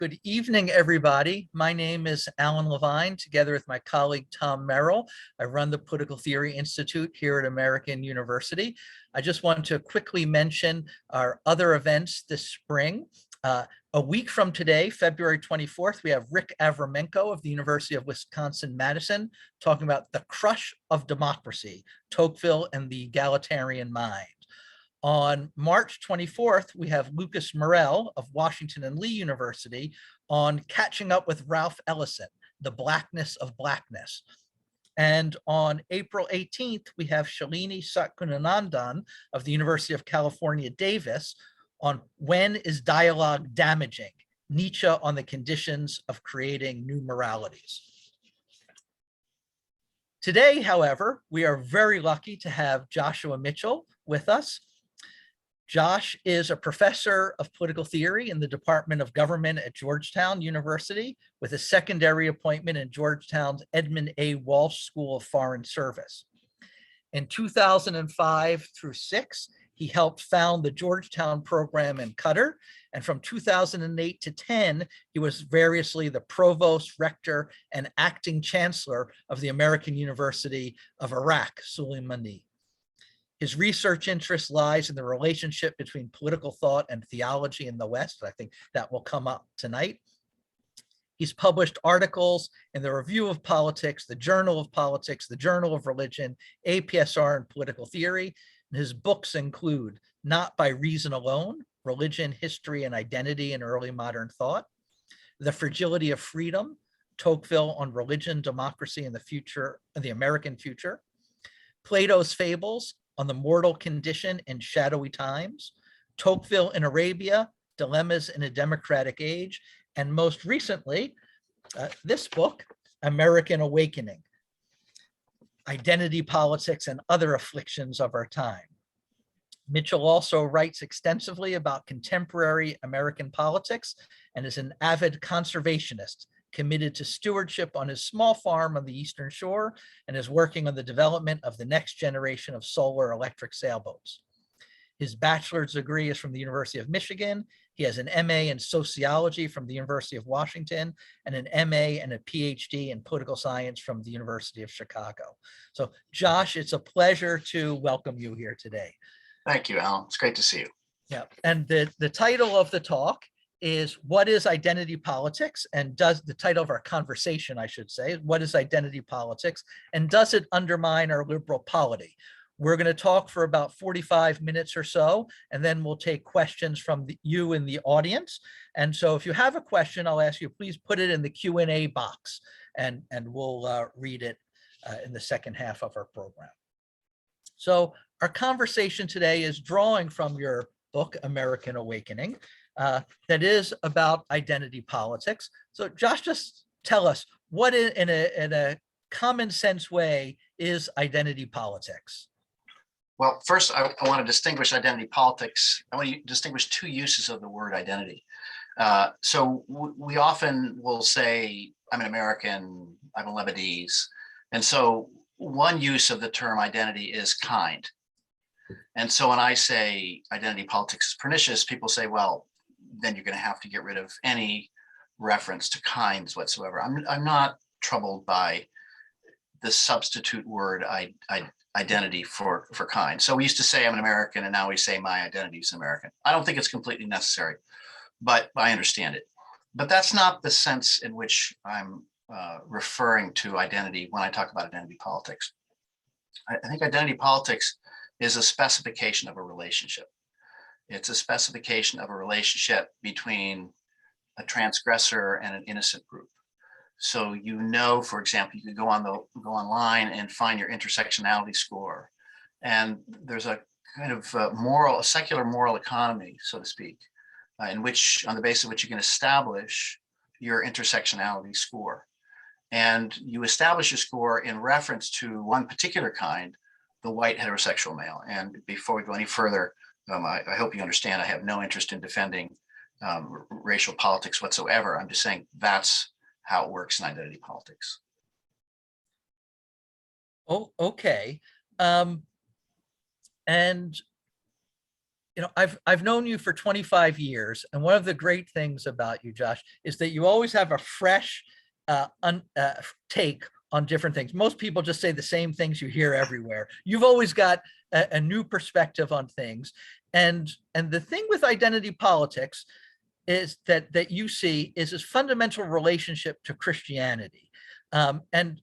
Good evening, everybody. My name is Alan Levine, together with my colleague Tom Merrill. I run the Political Theory Institute here at American University. I just want to quickly mention our other events this spring. A week from today, February 24th, we have Rick Avramenko of the University of Wisconsin-Madison talking about the crush of democracy, Tocqueville and the egalitarian mind. On March 24th, we have Lucas Morell of Washington and Lee University on Catching Up with Ralph Ellison, The Blackness of Blackness. And on April 18th, we have Shalini Satkunanandan of the University of California, Davis on When is Dialogue Damaging? Nietzsche on the Conditions of Creating New Moralities. Today, however, we are very lucky to have Joshua Mitchell with us. Josh is a professor of political theory in the Department of Government at Georgetown University with a secondary appointment in Georgetown's Edmund A. Walsh School of Foreign Service. In 2005 through 6, he helped found the Georgetown program in Qatar, and from 2008 to 10, he was variously the provost, rector, and acting chancellor of the American University of Iraq, Suleimani. His research interest lies in the relationship between political thought and theology in the West. I think that will come up tonight. He's published articles in the Review of Politics, the Journal of Politics, the Journal of Religion, APSR, and Political Theory. And his books include Not by Reason Alone, Religion, History, and Identity in Early Modern Thought, The Fragility of Freedom, Tocqueville on Religion, Democracy, and the Future, the American Future, Plato's Fables, on the Mortal Condition in Shadowy Times, Tocqueville in Arabia, Dilemmas in a Democratic Age, and most recently, this book, American Awakening, Identity Politics and Other Afflictions of Our Time. Mitchell also writes extensively about contemporary American politics and is an avid conservationist, committed to stewardship on his small farm on the Eastern Shore, and is working on the development of the next generation of solar electric sailboats. His bachelor's degree is from the University of Michigan. He has an MA in sociology from the University of Washington and an MA and a PhD in political science from the University of Chicago. So Josh, it's a pleasure to welcome you here today. Thank you, Alan. It's great to see you. Yeah, and the title of the talk is What is Identity Politics? And does the title of our conversation, I should say, what is identity politics? And does it undermine our liberal polity? We're going to talk for about 45 minutes or so, and then we'll take questions from you in the audience. And so if you have a question, I'll ask you, please put it in the Q&A box, and we'll read it in the second half of our program. So our conversation today is drawing from your book, American Awakening, that is about identity politics. So Josh, just tell us what in a common sense way is identity politics? Well, first, I want to distinguish identity politics. I want to distinguish two uses of the word identity. So we often will say, I'm an American, I'm a Lebanese. And so one use of the term identity is kind. And so when I say identity politics is pernicious, people say, well, then you're going to have to get rid of any reference to kinds whatsoever. I'm not troubled by the substitute word identity for kind. So we used to say I'm an American, and now we say my identity is American. I don't think it's completely necessary, but I understand it. But that's not the sense in which I'm referring to identity when I talk about identity politics. I think identity politics is a specification of a relationship. It's a specification of a relationship between a transgressor and an innocent group. So for example, you could go online and find your intersectionality score, and there's a kind of a secular moral economy, so to speak, on the basis of which you can establish your intersectionality score. And you establish your score in reference to one particular kind, the white heterosexual male. And before we go any further, I hope you understand I have no interest in defending racial politics whatsoever. I'm just saying that's how it works in identity politics. Oh, okay. And, so, you know, I think that I've known you for 25 years, and one of the great things about you, Josh, is that you always have a fresh take on different things. Most people just say the same things you hear everywhere. You've always got a new perspective on things, and the thing with identity politics is that you see is this fundamental relationship to Christianity, and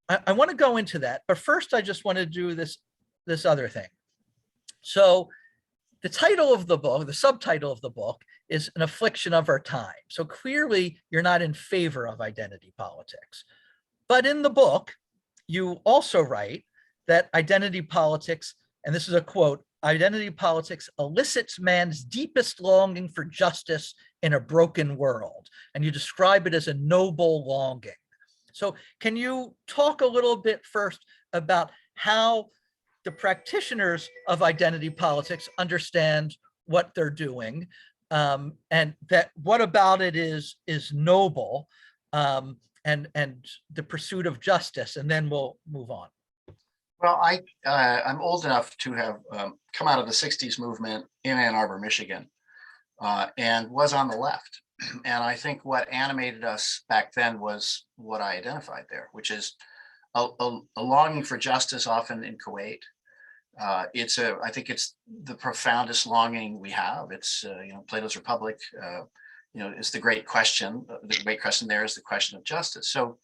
I want to go into that, but first I just want to do this other thing. So the title of the book, the subtitle of the book, is An Affliction of Our Time. So clearly you're not in favor of identity politics. But in the book, you also write that identity politics, and this is a quote, identity politics elicits man's deepest longing for justice in a broken world. And you describe it as a noble longing. So can you talk a little bit first about how the practitioners of identity politics understand what they're doing, and that what about it is noble, and the pursuit of justice, and then we'll move on. Well, I'm old enough to have come out of the 60s movement in Ann Arbor, Michigan, and was on the left. And I think what animated us back then was what I identified there, which is a longing for justice, often in Kuwait. I think it's the profoundest longing we have. It's Plato's Republic. It's the great question. The great question there is the question of justice. So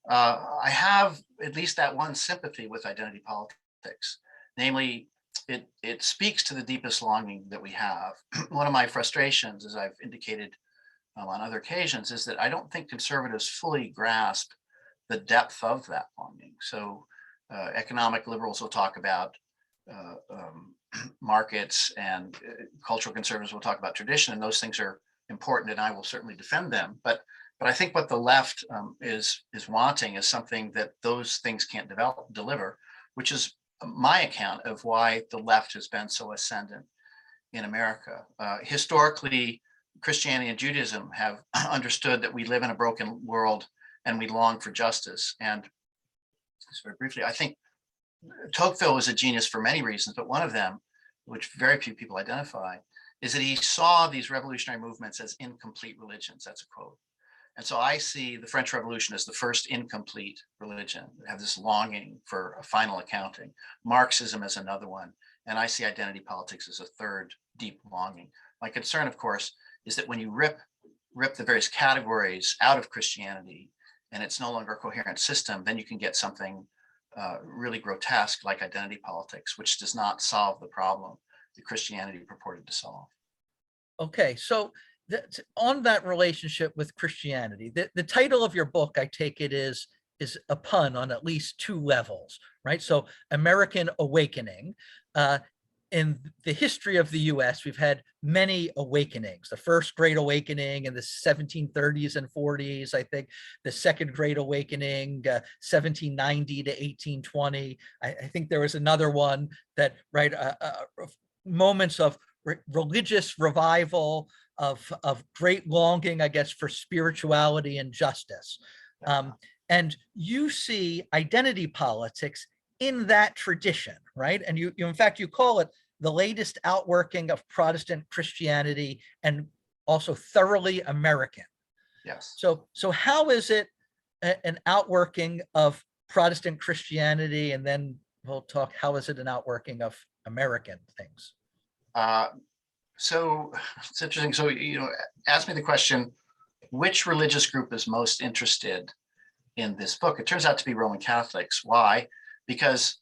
I have at least that one sympathy with identity politics, namely, it speaks to the deepest longing that we have. One of my frustrations, as I've indicated on other occasions, is that I don't think conservatives fully grasp the depth of that longing. So economic liberals will talk about markets, and cultural conservatives will talk about tradition, and those things are important, and I will certainly defend them. But I think what the left is wanting is something that those things can't deliver, which is my account of why the left has been so ascendant in America. Historically, Christianity and Judaism have understood that we live in a broken world and we long for justice. And just very briefly, I think Tocqueville was a genius for many reasons, but one of them, which very few people identify, is that he saw these revolutionary movements as incomplete religions. That's a quote. And so I see the French Revolution as the first incomplete religion. They have this longing for a final accounting. Marxism as another one. And I see identity politics as a third deep longing. My concern, of course, is that when you rip the various categories out of Christianity and it's no longer a coherent system, then you can get something really grotesque like identity politics, which does not solve the problem that Christianity purported to solve. Okay, so on that relationship with Christianity, the title of your book, I take it, is a pun on at least two levels, right? So American Awakening. In the history of the US, we've had many awakenings. The first Great Awakening in the 1730s and 40s, I think. The Second Great Awakening, 1790 to 1820. I think there was another one that, right, moments of religious revival, of great longing, I guess, for spirituality and justice. And you see identity politics in that tradition, right? And you in fact, you call it the latest outworking of Protestant Christianity and also thoroughly American. Yes. So how is it an outworking of Protestant Christianity? And then we'll talk, how is it an outworking of American things? So it's interesting. So, ask me the question, which religious group is most interested in this book? It turns out to be Roman Catholics. Why? Because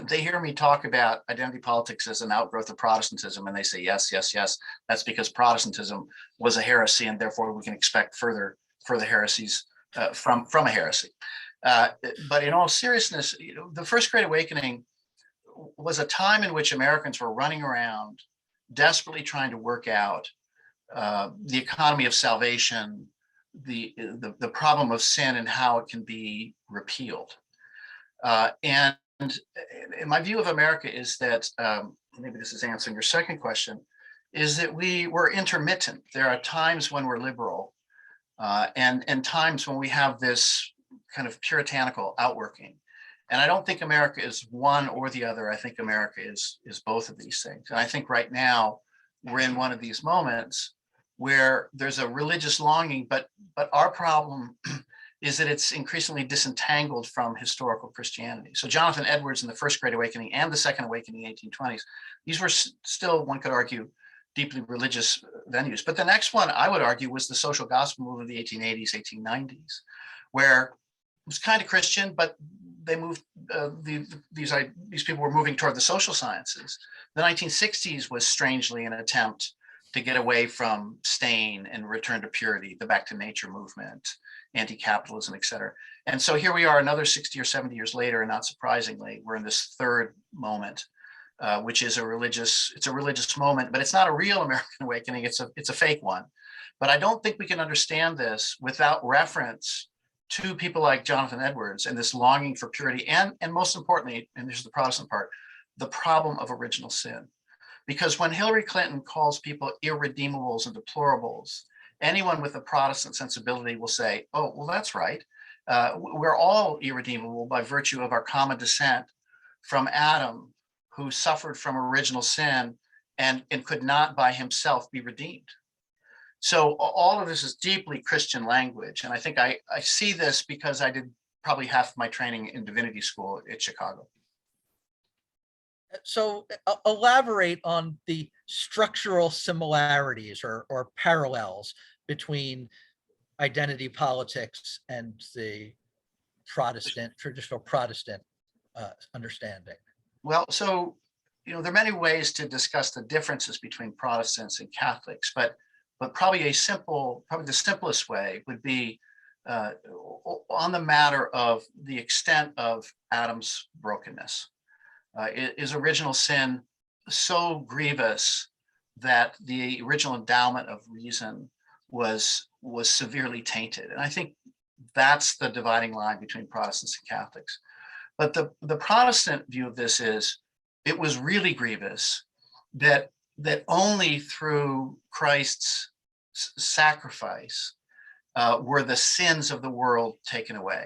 they hear me talk about identity politics as an outgrowth of Protestantism, and they say, yes, yes, yes, that's because Protestantism was a heresy, and therefore we can expect further heresies from a heresy. But in all seriousness, the First Great Awakening was a time in which Americans were running around desperately trying to work out the economy of salvation, the problem of sin, and how it can be repealed. And my view of America is that, maybe this is answering your second question, is that we're intermittent. There are times when we're liberal, and times when we have this kind of puritanical outworking. And I don't think America is one or the other. I think America is both of these things. And I think right now we're in one of these moments where there's a religious longing, but our problem is that it's increasingly disentangled from historical Christianity. So Jonathan Edwards in the First Great Awakening and the Second Awakening in the 1820s, these were still, one could argue, deeply religious venues. But the next one, I would argue, was the social gospel movement of the 1880s, 1890s, where it was kind of Christian, but they moved, these people were moving toward the social sciences. The 1960s was strangely an attempt to get away from stain and return to purity, the back to nature movement, anti-capitalism, et cetera. And so here we are another 60 or 70 years later, and not surprisingly, we're in this third moment, which is it's a religious moment, but it's not a real American awakening, it's a fake one. But I don't think we can understand this without reference to people like Jonathan Edwards and this longing for purity, and most importantly, and this is the Protestant part, the problem of original sin. Because when Hillary Clinton calls people irredeemables and deplorables, anyone with a Protestant sensibility will say, oh, well, that's right. We're all irredeemable by virtue of our common descent from Adam, who suffered from original sin and could not by himself be redeemed. So all of this is deeply Christian language. And I think I see this because I did probably half of my training in divinity school at Chicago. So elaborate on the structural similarities or parallels between identity politics and the traditional Protestant understanding. Well, so, there are many ways to discuss the differences between Protestants and Catholics, but probably the simplest way would be on the matter of the extent of Adam's brokenness. Is original sin so grievous that the original endowment of reason was severely tainted? And I think that's the dividing line between Protestants and Catholics. But the Protestant view of this is it was really grievous that only through Christ's sacrifice were the sins of the world taken away.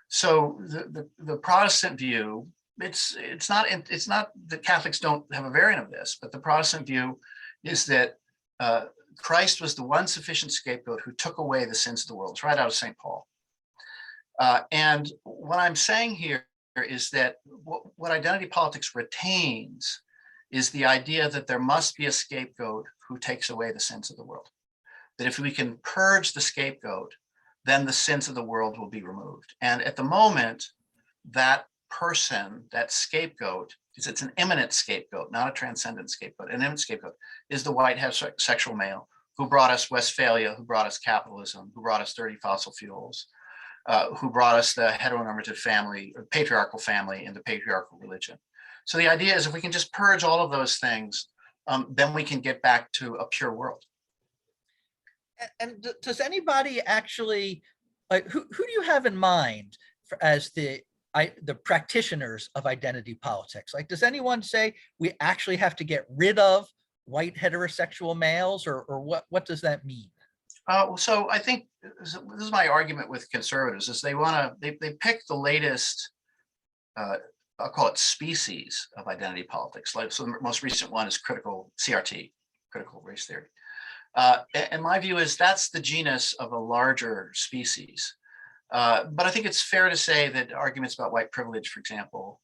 So the Protestant view, it's not that Catholics don't have a variant of this, but the Protestant view is that Christ was the one sufficient scapegoat who took away the sins of the world. It's right out of St. Paul. And what I'm saying here is that what identity politics retains is the idea that there must be a scapegoat who takes away the sins of the world. That if we can purge the scapegoat, then the sins of the world will be removed. And at the moment, that person, that scapegoat, it's an immanent scapegoat, not a transcendent scapegoat. An immanent scapegoat is the white heterosexual male who brought us Westphalia, who brought us capitalism, who brought us dirty fossil fuels, who brought us the heteronormative family, or patriarchal family, and the patriarchal religion. So the idea is if we can just purge all of those things, then we can get back to a pure world. And does anybody actually, who do you have in mind as the practitioners of identity politics? Like, does anyone say we actually have to get rid of white heterosexual males, or what does that mean? So I think this is my argument with conservatives: is they pick the latest, I'll call it species of identity politics. Like, so the most recent one is critical CRT, critical race theory. And my view is that's the genus of a larger species. But I think it's fair to say that arguments about white privilege, for example,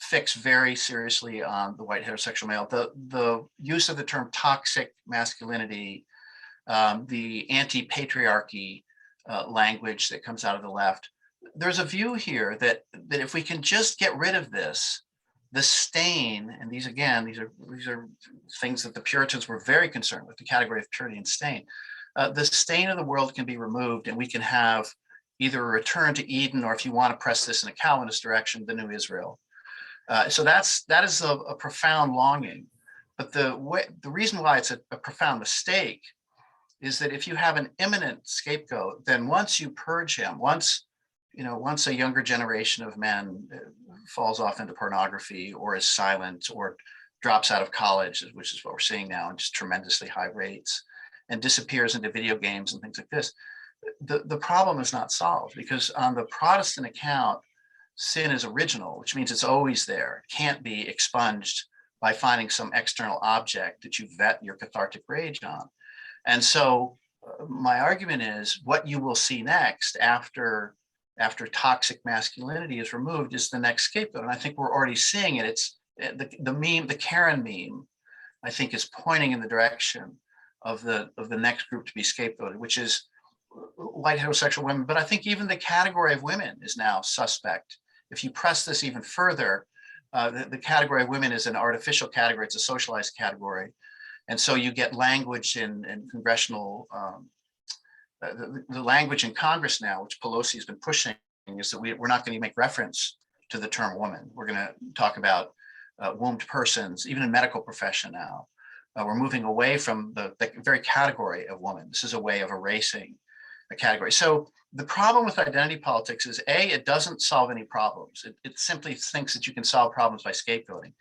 fix very seriously on the white heterosexual male. The use of the term toxic masculinity, the anti-patriarchy language that comes out of the left, there's a view here that if we can just get rid of this, the stain, and these are things that the Puritans were very concerned with, the category of purity and stain. The stain of the world can be removed, and we can have either a return to Eden, or if you want to press this in a Calvinist direction, the new Israel. So that is a profound longing. But the reason why it's a profound mistake is that if you have an imminent scapegoat, then once you purge him, once a younger generation of men falls off into pornography, or is silent, or drops out of college, which is what we're seeing now, in just tremendously high rates, and disappears into video games and things like this, the problem is not solved, because on the Protestant account, sin is original, which means it's always there. It can't be expunged by finding some external object that you vet your cathartic rage on. And so my argument is what you will see next after toxic masculinity is removed is the next scapegoat. And I think we're already seeing it. It's the meme, the Karen meme, I think is pointing in the direction of the next group to be scapegoated, which is white heterosexual women. But I think even the category of women is now suspect. If you press this even further, the category of women is an artificial category. It's a socialized category. And so you get language in congressional, the language in Congress now, which Pelosi has been pushing, is that we're not going to make reference to the term woman. We're going to talk about wombed persons, even in medical profession now. We're moving away from the very category of woman. This is a way of erasing a category. So the problem with identity politics is A, it doesn't solve any problems. It simply thinks that you can solve problems by scapegoating.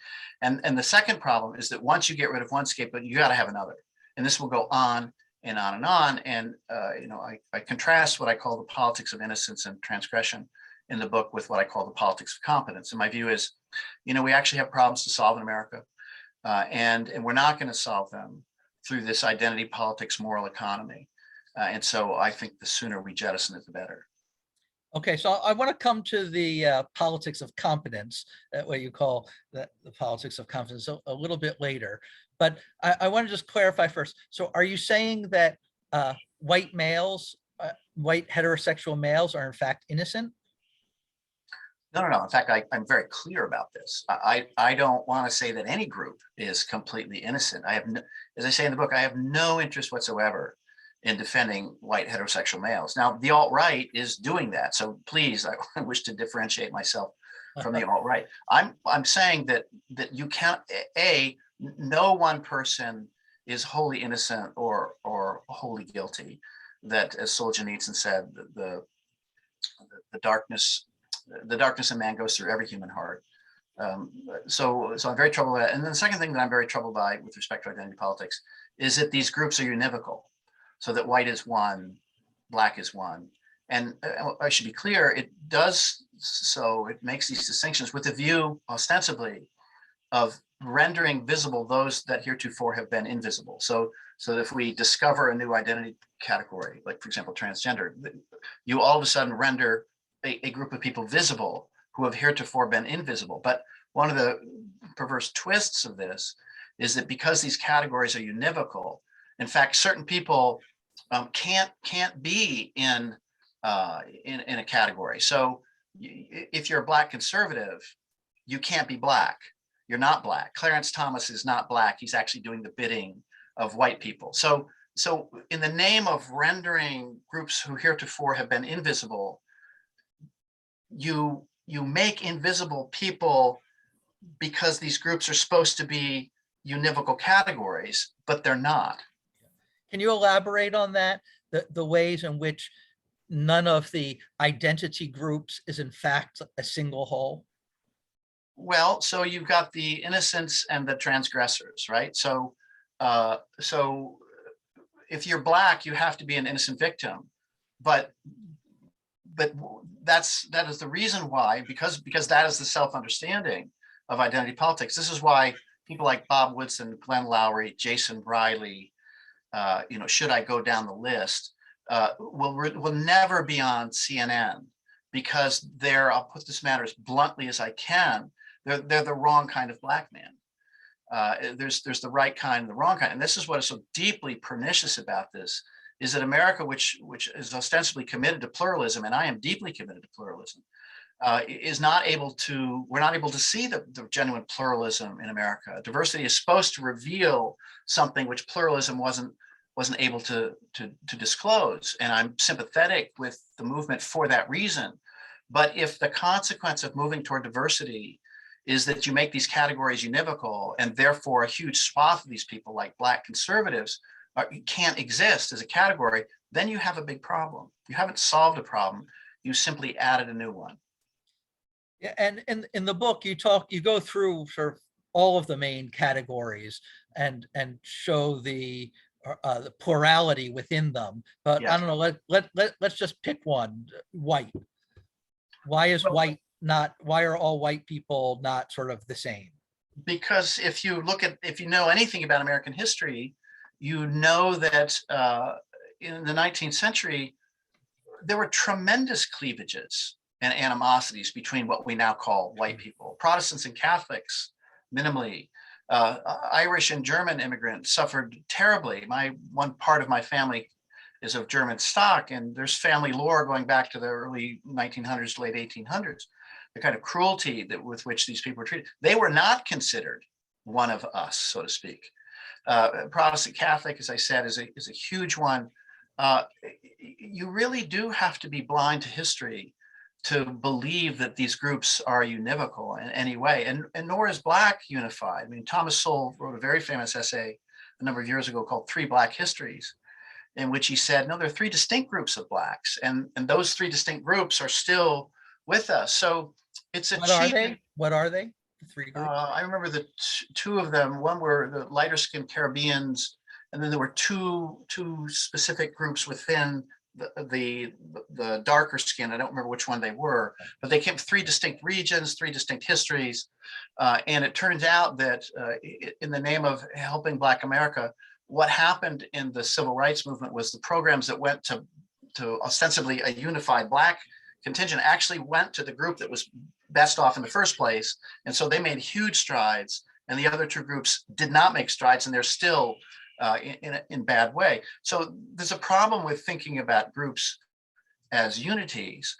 And the second problem is that once you get rid of one scapegoat, you got to have another. And this will go on and on and on. And I contrast what I call the politics of innocence and transgression in the book with what I call the politics of competence. And my view is, we actually have problems to solve in America. And we're not going to solve them through this identity politics moral economy. And so I think the sooner we jettison it, the better. Okay, so I want to come to the politics of competence, what you call the politics of competence, a little bit later. But I want to just clarify first. So are you saying that white males, white heterosexual males are in fact innocent? No. In fact, I'm very clear about this. I don't want to say that any group is completely innocent. As I say in the book, I have no interest whatsoever in defending white heterosexual males. Now, the alt-right is doing that. So please, I wish to differentiate myself from the alt-right. I'm saying that you can't, no one person is wholly innocent or wholly guilty. That, as Solzhenitsyn said, the darkness in man goes through every human heart. So I'm very troubled by that. And then the second thing that I'm very troubled by with respect to identity politics is that these groups are univocal. So that white is one, black is one. And I should be clear, it does so, it makes these distinctions with the view ostensibly of rendering visible those that heretofore have been invisible. So that if we discover a new identity category, like for example, transgender, you all of a sudden render a group of people visible who have heretofore been invisible. But one of the perverse twists of this is that because these categories are univocal, in fact, certain people can't be in a category. So if you're a black conservative, you can't be black. You're not black. Clarence Thomas is not black. He's actually doing the bidding of white people. So in the name of rendering groups who heretofore have been invisible, you make invisible people because these groups are supposed to be univocal categories, but they're not. Can you elaborate on that? The ways in which none of the identity groups is in fact a single whole? Well, so you've got the innocents and the transgressors, right? So if you're black, you have to be an innocent victim, but that is the reason why, because that is the self-understanding of identity politics. This is why people like Bob Woodson, Glenn Lowry, Jason Briley, should I go down the list, will never be on CNN because I'll put this matter as bluntly as I can, they're the wrong kind of black man. There's the right kind and the wrong kind. And this is what is so deeply pernicious about this, is that America, which is ostensibly committed to pluralism, and I am deeply committed to pluralism, we're not able to see the genuine pluralism in America. Diversity is supposed to reveal something which pluralism wasn't able to disclose. And I'm sympathetic with the movement for that reason. But if the consequence of moving toward diversity is that you make these categories univocal, and therefore a huge swath of these people, like black conservatives, can't exist as a category, then you have a big problem. You haven't solved a problem. You simply added a new one. Yeah, and in the book, you go through sort of all of the main categories and show the plurality within them. But yes. I don't know. Let's just pick one. White. Why is white why are all white people not sort of the same? Because if you know anything about American history, you know that in the 19th century, there were tremendous cleavages and animosities between what we now call white people. Protestants and Catholics, minimally. Irish and German immigrants suffered terribly. One part of my family is of German stock, and there's family lore going back to the early 1900s to late 1800s. The kind of cruelty with which these people were treated. They were not considered one of us, so to speak. Protestant Catholic, as I said, is a huge one. You really do have to be blind to history to believe that these groups are univocal in any way, and nor is Black unified. I mean, Thomas Sowell wrote a very famous essay a number of years ago called Three Black Histories, in which he said, no, there are three distinct groups of Blacks, and those three distinct groups are still with us. So it's a What are they? What are they? The three groups? I remember the two of them. One were the lighter skinned Caribbeans, and then there were two specific groups within the darker skin. I don't remember which one they were, but they came from three distinct regions, three distinct histories. And it turns out that in the name of helping Black America, what happened in the civil rights movement was the programs that went to ostensibly a unified Black contingent actually went to the group that was best off in the first place. And so they made huge strides, and the other two groups did not make strides, and they're still in bad way. So there's a problem with thinking about groups as unities.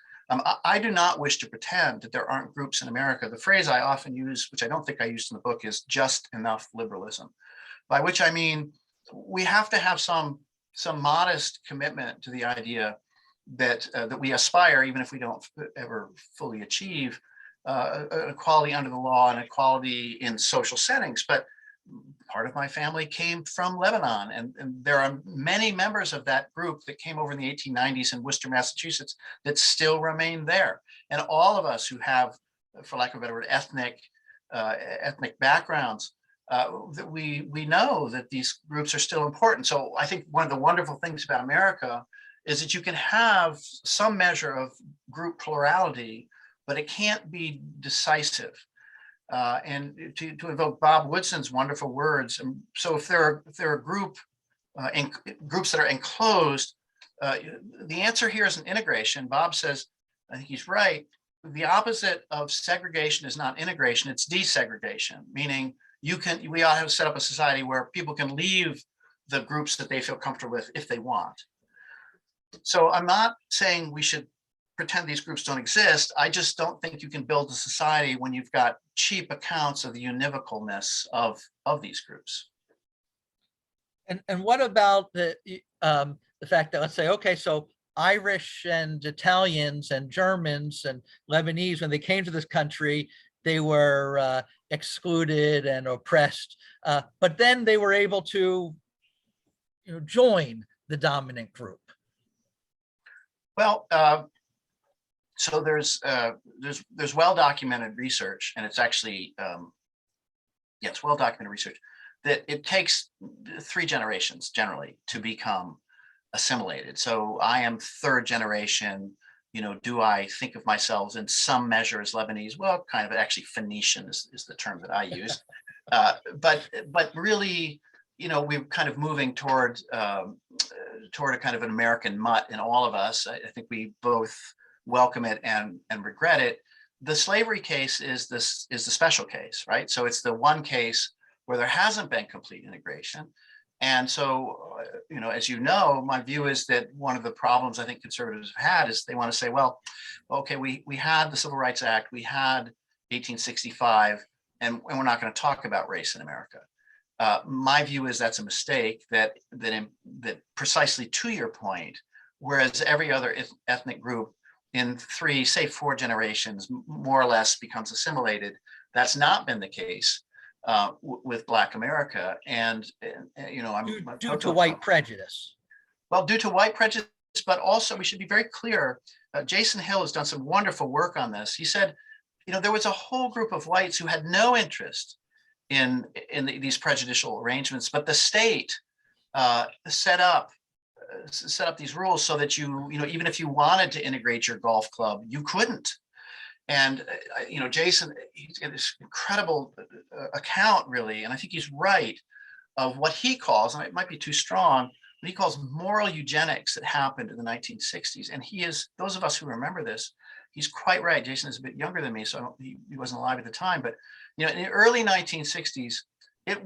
I do not wish to pretend that there aren't groups in America. The phrase I often use, which I don't think I used in the book, is just enough liberalism, by which I mean we have to have some modest commitment to the idea that we aspire, even if we don't ever fully achieve equality under the law and equality in social settings. But part of my family came from Lebanon, and there are many members of that group that came over in the 1890s in Worcester, Massachusetts, that still remain there. And all of us who have, for lack of a better word, ethnic backgrounds, that we know that these groups are still important. So I think one of the wonderful things about America is that you can have some measure of group plurality, but it can't be decisive. And to invoke Bob Woodson's wonderful words, so if there are groups that are enclosed, the answer here is an integration. Bob says, I think he's right, the opposite of segregation is not integration, it's desegregation, meaning we ought to set up a society where people can leave the groups that they feel comfortable with if they want. So I'm not saying we should pretend these groups don't exist. I just don't think you can build a society when you've got cheap accounts of the univocalness of these groups. And what about the fact that, let's say, okay, so Irish and Italians and Germans and Lebanese, when they came to this country, they were excluded and oppressed, but then they were able to, join the dominant group. Well, so there's well-documented research, and it's actually, it's well-documented research, that it takes 3 generations generally to become assimilated. So I am 3rd generation. Do I think of myself in some measure as Lebanese? Well, kind of, actually Phoenician is the term that I use. But really, we're kind of moving toward a kind of an American mutt in all of us. I think we both welcome it and regret it. The slavery case is the special case, right? So it's the one case where there hasn't been complete integration. And so, as you know, my view is that one of the problems I think conservatives have had is they want to say, well, okay, we had the Civil Rights Act, we had 1865, and we're not going to talk about race in America. My view is that's a mistake, that precisely to your point, whereas every other ethnic group in 3, say 4 generations, more or less becomes assimilated, that's not been the case with Black America. And I'm due to white prejudice. Well, due to white prejudice, but also we should be very clear. Jason Hill has done some wonderful work on this. He said, there was a whole group of whites who had no interest in these prejudicial arrangements, but the state set up these rules so that you even if you wanted to integrate your golf club, you couldn't. And, Jason, he's got this incredible account, really, and I think he's right, of what he calls, and it might be too strong, but he calls moral eugenics that happened in the 1960s. And those of us who remember this, he's quite right. Jason is a bit younger than me, so he wasn't alive at the time. But, in the early 1960s, it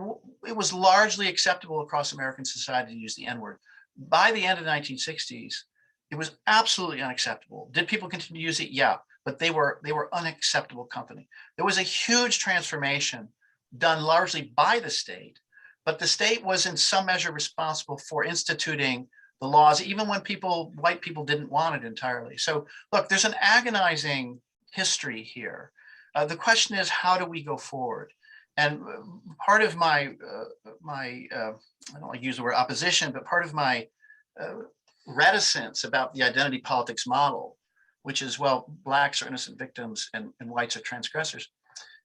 was largely acceptable across American society to use the N-word. By the end of the 1960s, it was absolutely unacceptable. Did people continue to use it? Yeah, but they were unacceptable company. There was a huge transformation done largely by the state, but the state was in some measure responsible for instituting the laws, even when white people didn't want it entirely. So look, there's an agonizing history here. The question is, how do we go forward? And part of my I don't like to use the word opposition, but part of my reticence about the identity politics model, which is, well, blacks are innocent victims and whites are transgressors,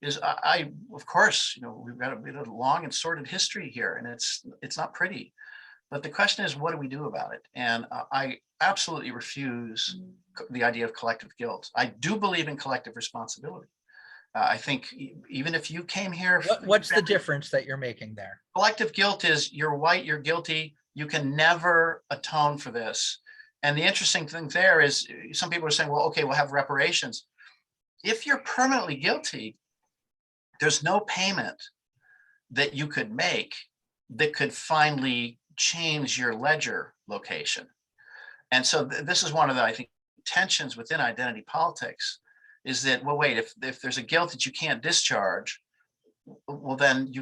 is I of course, we've got a long and sordid history here, and it's not pretty. But the question is, what do we do about it? And I absolutely refuse the idea of collective guilt. I do believe in collective responsibility. I think even if you came here, what's the difference that you're making there? Collective guilt is you're white, you're guilty, you can never atone for this. And the interesting thing there is some people are saying, well, okay, we'll have reparations. If you're permanently guilty, there's no payment that you could make that could finally change your ledger location. And so this is one of the, I think, tensions within identity politics, is that, well, wait, if there's a guilt that you can't discharge, well, then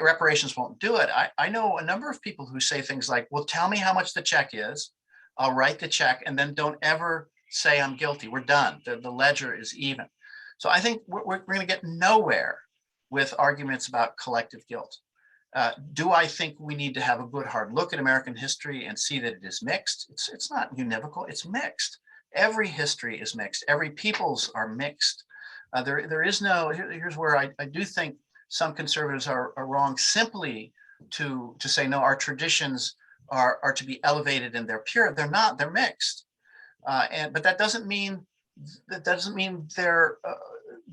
reparations won't do it. I know a number of people who say things like, well, tell me how much the check is, I'll write the check, and then don't ever say I'm guilty. We're done. The ledger is even. So I think we're going to get nowhere with arguments about collective guilt. Do I think we need to have a good hard look at American history and see that it is mixed? It's not univocal, it's mixed. Every history is mixed. Every peoples are mixed. There is no, here's where I do think some conservatives are wrong simply to say, no, our traditions are to be elevated and they're pure. They're not, they're mixed. But that doesn't mean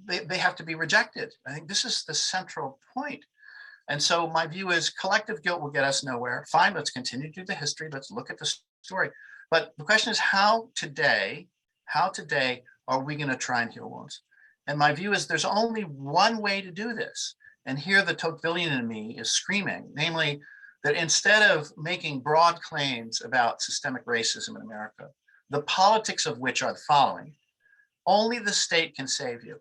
they have to be rejected. I think this is the central point. And so my view is collective guilt will get us nowhere. Fine, let's continue to do the history. Let's look at the story. But the question is, how today are we going to try and heal wounds? And my view is there's only one way to do this. And here the Tocquevillian in me is screaming, namely that instead of making broad claims about systemic racism in America, the politics of which are the following: only the state can save you.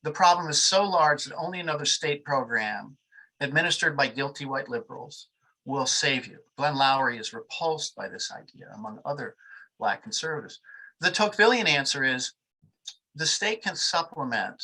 The problem is so large that only another state program administered by guilty white liberals will save you. Glenn Loury is repulsed by this idea, among other Black conservatives. The Tocquevillian answer is the state can supplement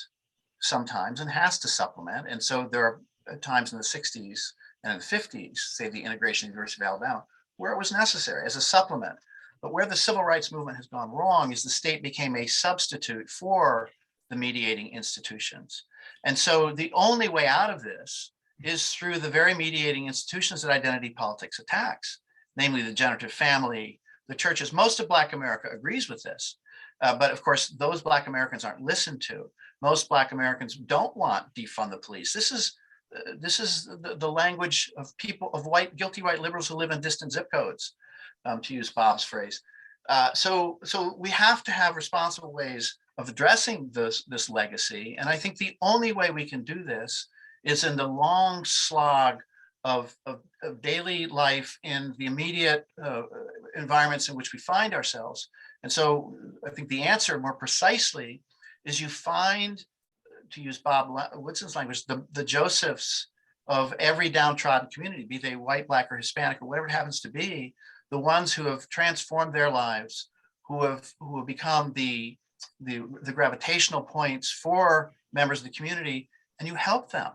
sometimes and has to supplement. And so there are times in the 60s and in the 50s, say the integration of the University of Alabama, where it was necessary as a supplement. But where the civil rights movement has gone wrong is the state became a substitute for the mediating institutions. And so the only way out of this is through the very mediating institutions that identity politics attacks, namely the generative family, the churches. Most of Black America agrees with this. But of course, those Black Americans aren't listened to. Most Black Americans don't want defund the police. This is the language of people, of guilty white liberals who live in distant zip codes, to use Bob's phrase. So we have to have responsible ways of addressing this legacy. And I think the only way we can do this is in the long slog of daily life in the immediate environments in which we find ourselves. And so I think the answer more precisely is you find, to use Bob Woodson's language, the Josephs of every downtrodden community, be they white, Black, or Hispanic, or whatever it happens to be, the ones who have transformed their lives, who have become the gravitational points for members of the community, and you help them.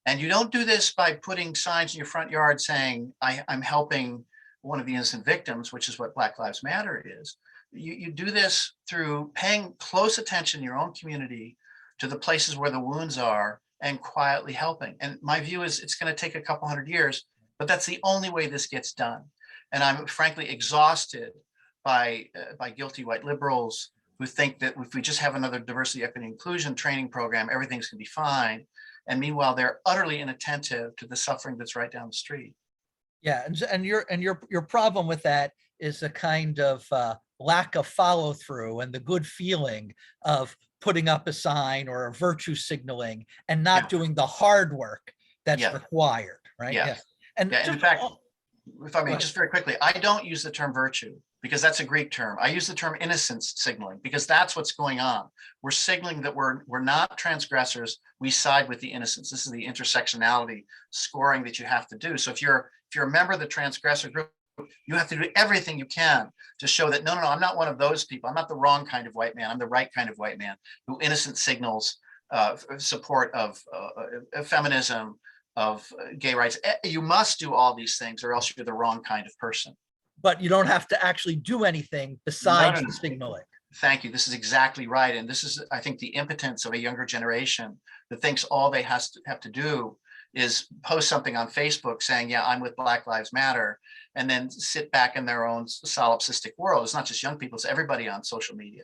And you don't do this by putting signs in your front yard saying, I'm helping one of the innocent victims, which is what Black Lives Matter is. You do this through paying close attention in your own community to the places where the wounds are and quietly helping. And my view is it's going to take a couple hundred years, but that's the only way this gets done. And I'm frankly exhausted by guilty white liberals who think that if we just have another diversity, equity, inclusion training program, everything's going to be fine. And meanwhile, they're utterly inattentive to the suffering that's right down the street. Yeah, and your problem with that is a kind of lack of follow through and the good feeling of putting up a sign or a virtue signaling and not doing the hard work that's required, right? Yes. And in fact, if I may, just very quickly, I don't use the term virtue because that's a Greek term. I use the term innocence signaling because that's what's going on. We're signaling that we're not transgressors. We side with the innocents. This is the intersectionality scoring that you have to do. So if you're a member of the transgressor group, you have to do everything you can to show that, no, I'm not one of those people. I'm not the wrong kind of white man. I'm the right kind of white man who innocent signals support of feminism, of gay rights. You must do all these things or else you're the wrong kind of person. But you don't have to actually do anything besides the signaling. Thank you. This is exactly right. And this is, I think, the impotence of a younger generation that thinks all they have to do is post something on Facebook saying, yeah, I'm with Black Lives Matter, and then sit back in their own solipsistic world. It's not just young people, it's everybody on social media.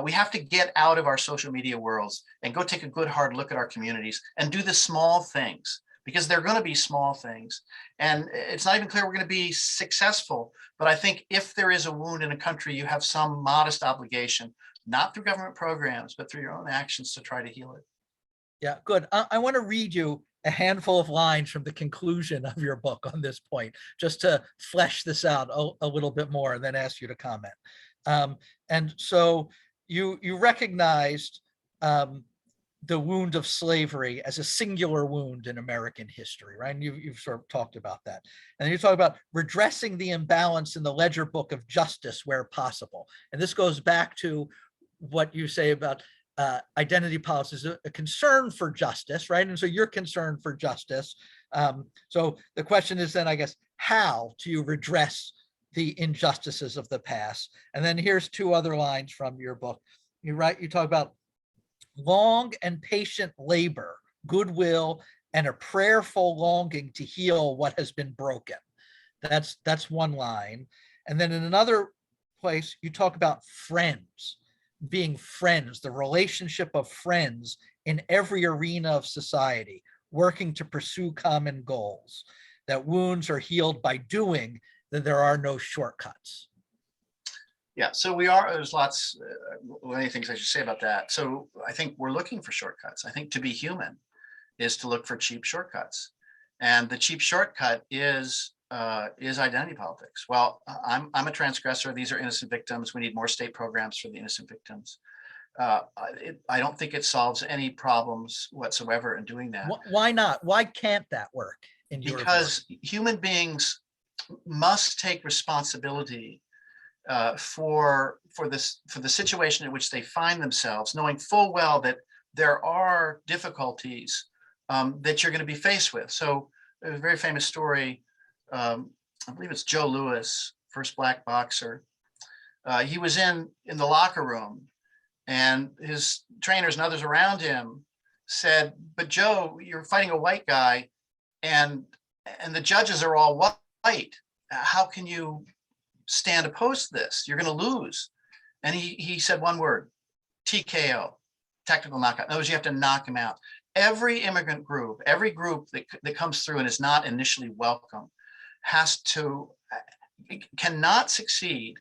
We have to get out of our social media worlds and go take a good hard look at our communities and do the small things, because they're going to be small things. And it's not even clear we're going to be successful. But I think if there is a wound in a country, you have some modest obligation, not through government programs, but through your own actions to try to heal it. Yeah, good. I want to read you a handful of lines from the conclusion of your book on this point, just to flesh this out a little bit more and then ask you to comment. And so you recognized the wound of slavery as a singular wound in American history, right? And you've sort of talked about that. And you talk about redressing the imbalance in the ledger book of justice where possible. And this goes back to what you say about identity politics, a concern for justice, right? And so you're concerned for justice. So the question is then, I guess, how do you redress the injustices of the past? And then here's two other lines from your book. You talk about long and patient labor, goodwill, and a prayerful longing to heal what has been broken. That's one line. And then in another place, you talk about friends, being friends, the relationship of friends in every arena of society, working to pursue common goals, that wounds are healed by doing, that there are no shortcuts. Yeah, so there's many things I should say about that. So I think we're looking for shortcuts. I think to be human is to look for cheap shortcuts. And the cheap shortcut is identity politics. Well, I'm a transgressor. These are innocent victims. We need more state programs for the innocent victims. I don't think it solves any problems whatsoever in doing that. Why not? Why can't that work in your view? Because human beings must take responsibility for the situation in which they find themselves, knowing full well that there are difficulties that you're going to be faced with. So there's a very famous story. I believe it's Joe Louis, first Black boxer. He was in the locker room, and his trainers and others around him said, "But Joe, you're fighting a white guy, and the judges are all white. How can you stand opposed to this? You're going to lose." And he said one word: TKO, technical knockout. In other words, you have to knock him out. Every immigrant group, every group that comes through and is not initially welcome, cannot succeed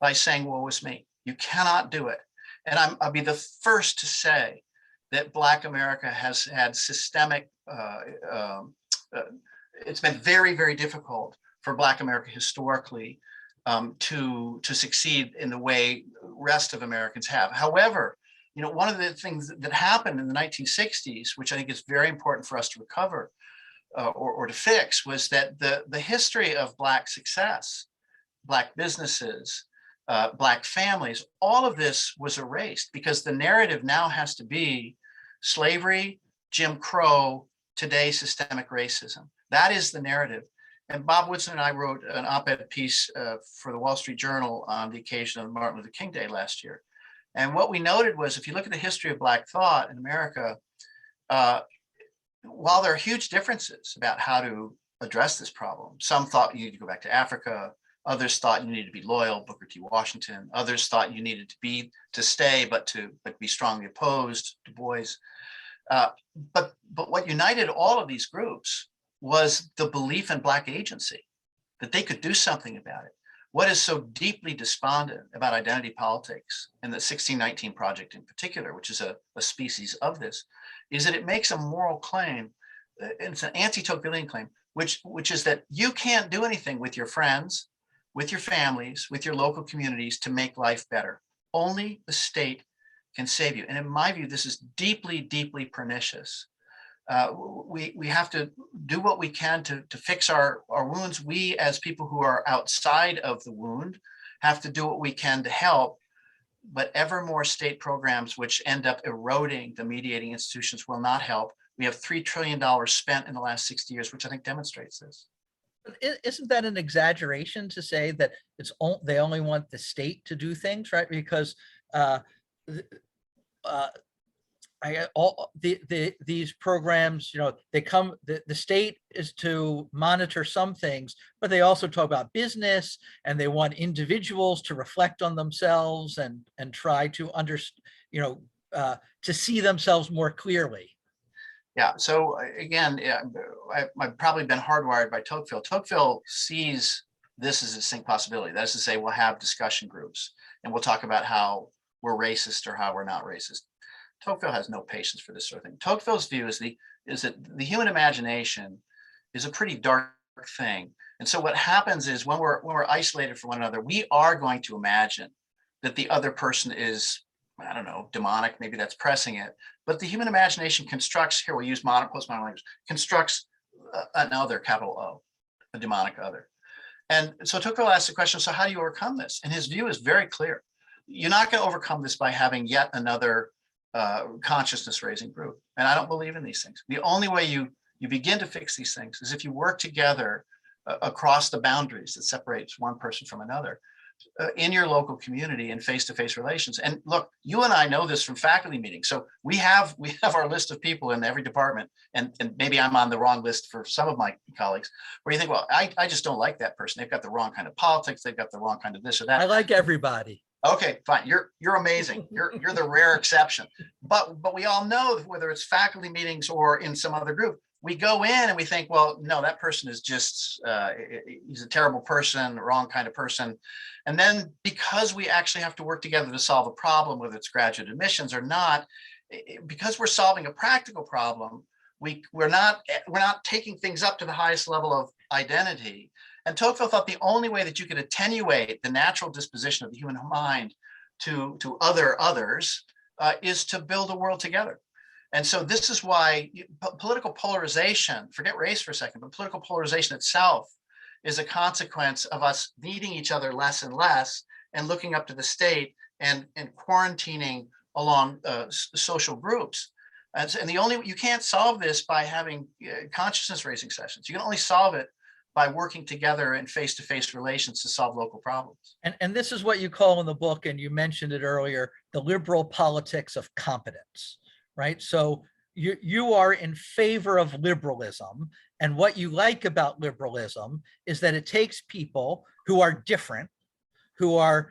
by saying, "Woe is me." You cannot do it. And I'll be the first to say that Black America has had systemic, it's been very, very difficult for Black America historically to succeed in the way rest of Americans have. However, one of the things that happened in the 1960s, which I think is very important for us to recover or to fix, was that the history of Black success, Black businesses, Black families, all of this was erased because the narrative now has to be slavery, Jim Crow, today systemic racism. That is the narrative. And Bob Woodson and I wrote an op-ed piece for the Wall Street Journal on the occasion of Martin Luther King Day last year. And what we noted was, if you look at the history of Black thought in America, while there are huge differences about how to address this problem, some thought you need to go back to Africa, Others thought you needed to be loyal, Booker T. Washington. Others thought you needed to stay, but be strongly opposed, Du Bois. But what united all of these groups was the belief in Black agency, that they could do something about it. What is so deeply despondent about identity politics, and the 1619 Project in particular, which is a species of this, is that it makes a moral claim, and it's an anti-Tocquevillian claim, which is that you can't do anything with your friends, with your families, with your local communities to make life better. Only the state can save you. And in my view, this is deeply, deeply pernicious. We have to do what we can to fix our wounds. We, as people who are outside of the wound, have to do what we can to help. But ever more state programs which end up eroding the mediating institutions will not help. We have $3 trillion spent in the last 60 years, which I think demonstrates this. Isn't that an exaggeration to say that they only want the state to do things, right? Because these programs, the state is to monitor some things, but they also talk about business, and they want individuals to reflect on themselves and try to to see themselves more clearly. Yeah. So again, I've probably been hardwired by Tocqueville. Tocqueville sees this as a distinct possibility. That is to say, we'll have discussion groups and we'll talk about how we're racist or how we're not racist. Tocqueville has no patience for this sort of thing. Tocqueville's view is that the human imagination is a pretty dark thing. And so what happens is when we're isolated from one another, we are going to imagine that the other person is, I don't know, demonic, maybe that's pressing it. But the human imagination constructs, here we'll use postmodern language, constructs an other, capital O, a demonic other. And so Tocqueville asked the question, so how do you overcome this? And his view is very clear. You're not going to overcome this by having yet another consciousness raising group. And I don't believe in these things. The only way you begin to fix these things is if you work together across the boundaries that separates one person from another. In your local community and face-to-face relations. And look, you and I know this from faculty meetings. So we have our list of people in every department, and maybe I'm on the wrong list for some of my colleagues, where you think, well, I just don't like that person. They've got the wrong kind of politics. They've got the wrong kind of this or that. I like everybody. Okay, fine. You're amazing. You're the rare exception. But we all know that whether it's faculty meetings or in some other group, we go in and we think, well, no, that person is just, he's a terrible person, wrong kind of person. And then because we actually have to work together to solve a problem, whether it's graduate admissions or not, because we're solving a practical problem, we're not taking things up to the highest level of identity. And Tocqueville thought the only way that you could attenuate the natural disposition of the human mind to others is to build a world together. And so this is why political polarization, forget race for a second, but political polarization itself is a consequence of us needing each other less and less and looking up to the state and quarantining along social groups. And you can't solve this by having consciousness raising sessions. You can only solve it by working together in face-to-face relations to solve local problems. And this is what you call in the book, and you mentioned it earlier, the liberal politics of competence. Right? So you are in favor of liberalism. And what you like about liberalism is that it takes people who are different, who are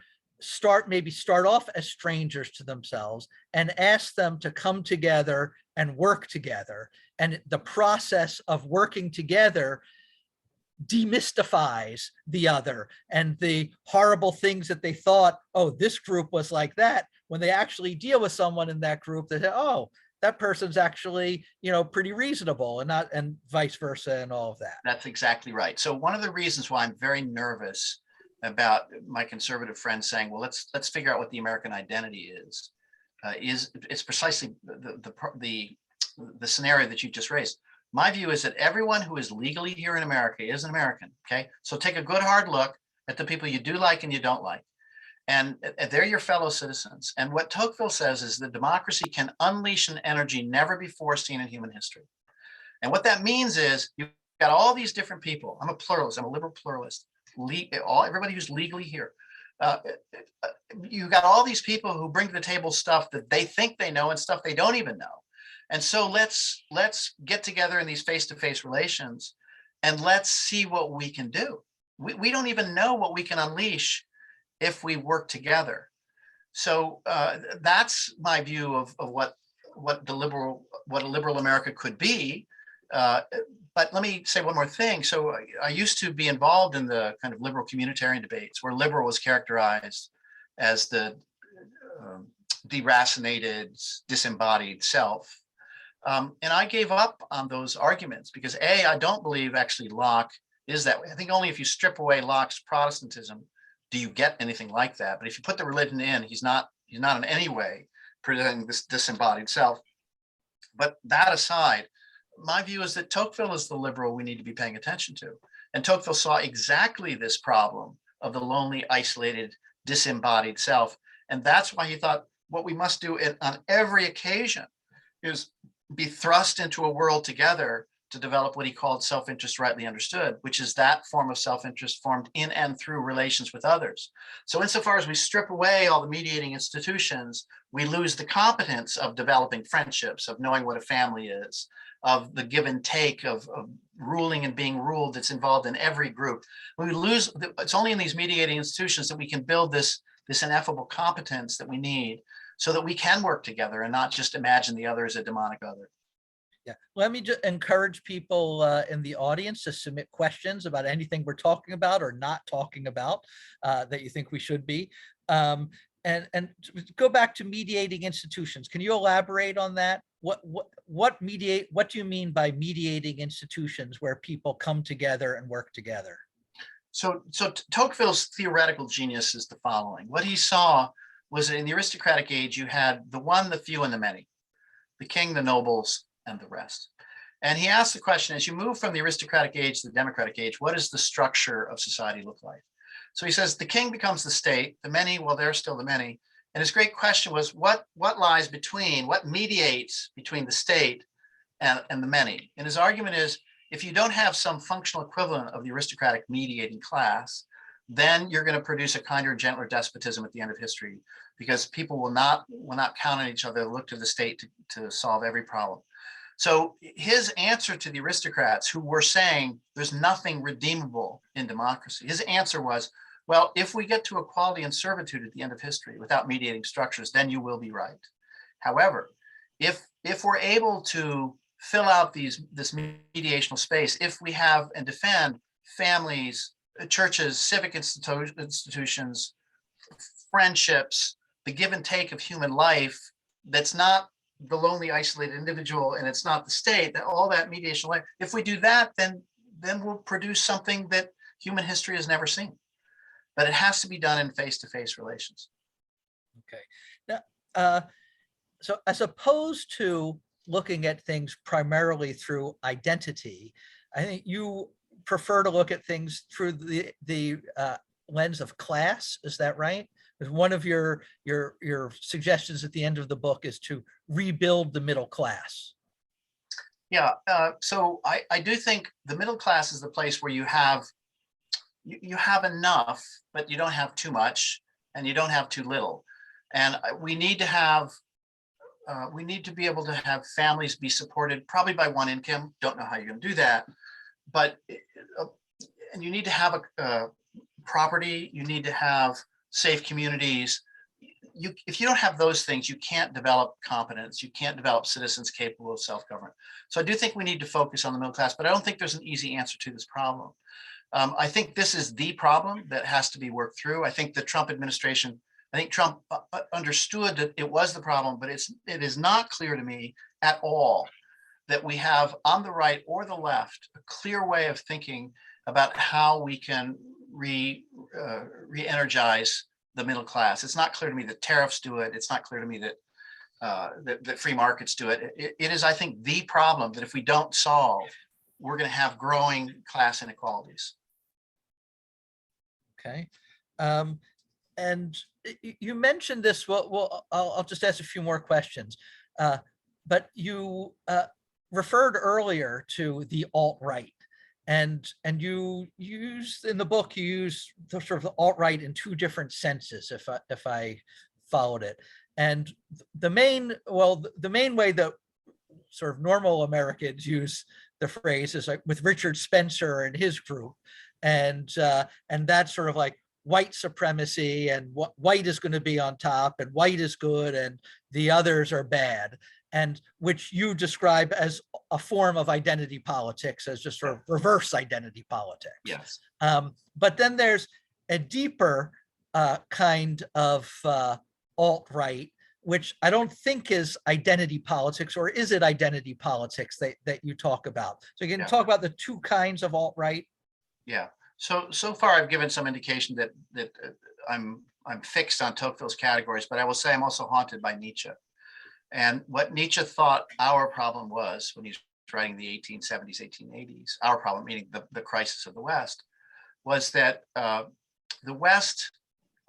maybe start off as strangers to themselves, and ask them to come together and work together. And the process of working together demystifies the other and the horrible things that they thought, oh, this group was like that. When they actually deal with someone in that group, they say, oh, that person's actually, pretty reasonable, and vice versa, and all of that. That's exactly right. So one of the reasons why I'm very nervous about my conservative friends saying, well, let's figure out what the American identity is it's precisely the scenario that you just raised. My view is that everyone who is legally here in America is an American. Okay, so take a good hard look at the people you do like and you don't like. And they're your fellow citizens. And what Tocqueville says is that democracy can unleash an energy never before seen in human history. And what that means is you've got all these different people. I'm a pluralist. I'm a liberal pluralist. Everybody who's legally here. You've got all these people who bring to the table stuff that they think they know and stuff they don't even know. And so let's get together in these face-to-face relations and let's see what we can do. we don't even know what we can unleash if we work together. So that's my view of what a liberal America could be. But let me say one more thing. So I used to be involved in the kind of liberal communitarian debates where liberal was characterized as the deracinated, disembodied self. And I gave up on those arguments because I don't believe actually Locke is that way. I think only if you strip away Locke's Protestantism do you get anything like that. But if you put the religion in, he's not in any way presenting this disembodied self. But that aside, my view is that Tocqueville is the liberal we need to be paying attention to. And Tocqueville saw exactly this problem of the lonely, isolated, disembodied self. And that's why he thought what we must do on every occasion is be thrust into a world together to develop what he called self-interest rightly understood, which is that form of self-interest formed in and through relations with others. So insofar as we strip away all the mediating institutions, we lose the competence of developing friendships, of knowing what a family is, of the give and take of ruling and being ruled that's involved in every group. We lose, it's only in these mediating institutions that we can build this ineffable competence that we need so that we can work together and not just imagine the other as a demonic other. Yeah, let me just encourage people in the audience to submit questions about anything we're talking about or not talking about that you think we should be. And go back to mediating institutions. Can you elaborate on that? What do you mean by mediating institutions where people come together and work together? So Tocqueville's theoretical genius is the following. What he saw was that in the aristocratic age, you had the one, the few, and the many, the king, the nobles, and the rest. And he asked the question, as you move from the aristocratic age to the democratic age, what does the structure of society look like? So he says the king becomes the state, the many, well, they're still the many. And his great question was, what lies between, what mediates between the state and the many? And his argument is, if you don't have some functional equivalent of the aristocratic mediating class, then you're going to produce a kinder, gentler despotism at the end of history, because people will not count on each other, look to the state to solve every problem. So his answer to the aristocrats who were saying there's nothing redeemable in democracy, his answer was, well, if we get to equality and servitude at the end of history without mediating structures, then you will be right. However, if we're able to fill out this mediational space, if we have and defend families, churches, civic institutions, friendships, the give and take of human life, that's not the lonely, isolated individual, and it's not the state, that all that mediation life, if we do that, then we'll produce something that human history has never seen. But it has to be done in face-to-face relations. Okay. Now, so as opposed to looking at things primarily through identity, I think you prefer to look at things through the lens of class. Is that right? Because one of your suggestions at the end of the book is to rebuild the middle class. Yeah. So I do think the middle class is the place where you have enough, but you don't have too much, and you don't have too little. And we need to be able to have families be supported probably by one income. Don't know how you're going to do that, but and you need to have a property. You need to have safe communities. If you don't have those things, you can't develop competence. You can't develop citizens capable of self-government. So I do think we need to focus on the middle class, but I don't think there's an easy answer to this problem. I think this is the problem that has to be worked through. I think the Trump administration, I think Trump understood that it was the problem, but it is not clear to me at all that we have on the right or the left a clear way of thinking about how we can re-energize the middle class. It's not clear to me that tariffs do it. It's not clear to me that that free markets do it. It is, I think, the problem that if we don't solve, we're going to have growing class inequalities. Okay. And you mentioned this. Well, I'll just ask a few more questions. But you referred earlier to the alt-right, and you use in the book, you use the sort of the alt-right in two different senses, if I followed it. And the main way that sort of normal Americans use the phrase is like with Richard Spencer and his group, and that's sort of like white supremacy, and what white is going to be on top, and white is good and the others are bad, and which you describe as a form of identity politics, as just sort of reverse identity politics. Yes. But then there's a deeper kind of alt-right, which I don't think is identity politics, or is it identity politics that you talk about? So you can talk about the two kinds of alt-right. Yeah. So far I've given some indication that I'm fixed on Tocqueville's categories, but I will say I'm also haunted by Nietzsche. And what Nietzsche thought our problem was when he was writing the 1870s, 1880s, our problem, meaning the crisis of the West, was that the West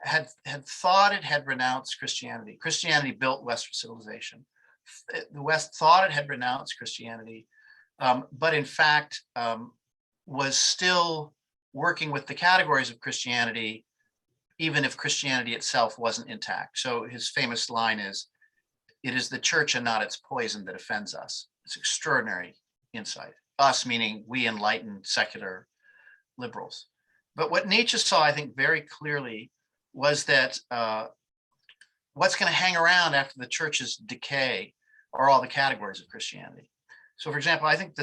had thought it had renounced Christianity. Christianity built Western civilization. The West thought it had renounced Christianity, but in fact was still working with the categories of Christianity, even if Christianity itself wasn't intact. So his famous line is, "It is the church and not its poison that offends us." It's extraordinary insight. Us meaning we enlightened secular liberals. But what Nietzsche saw, I think, very clearly was that what's going to hang around after the church's decay are all the categories of Christianity. So, for example, I think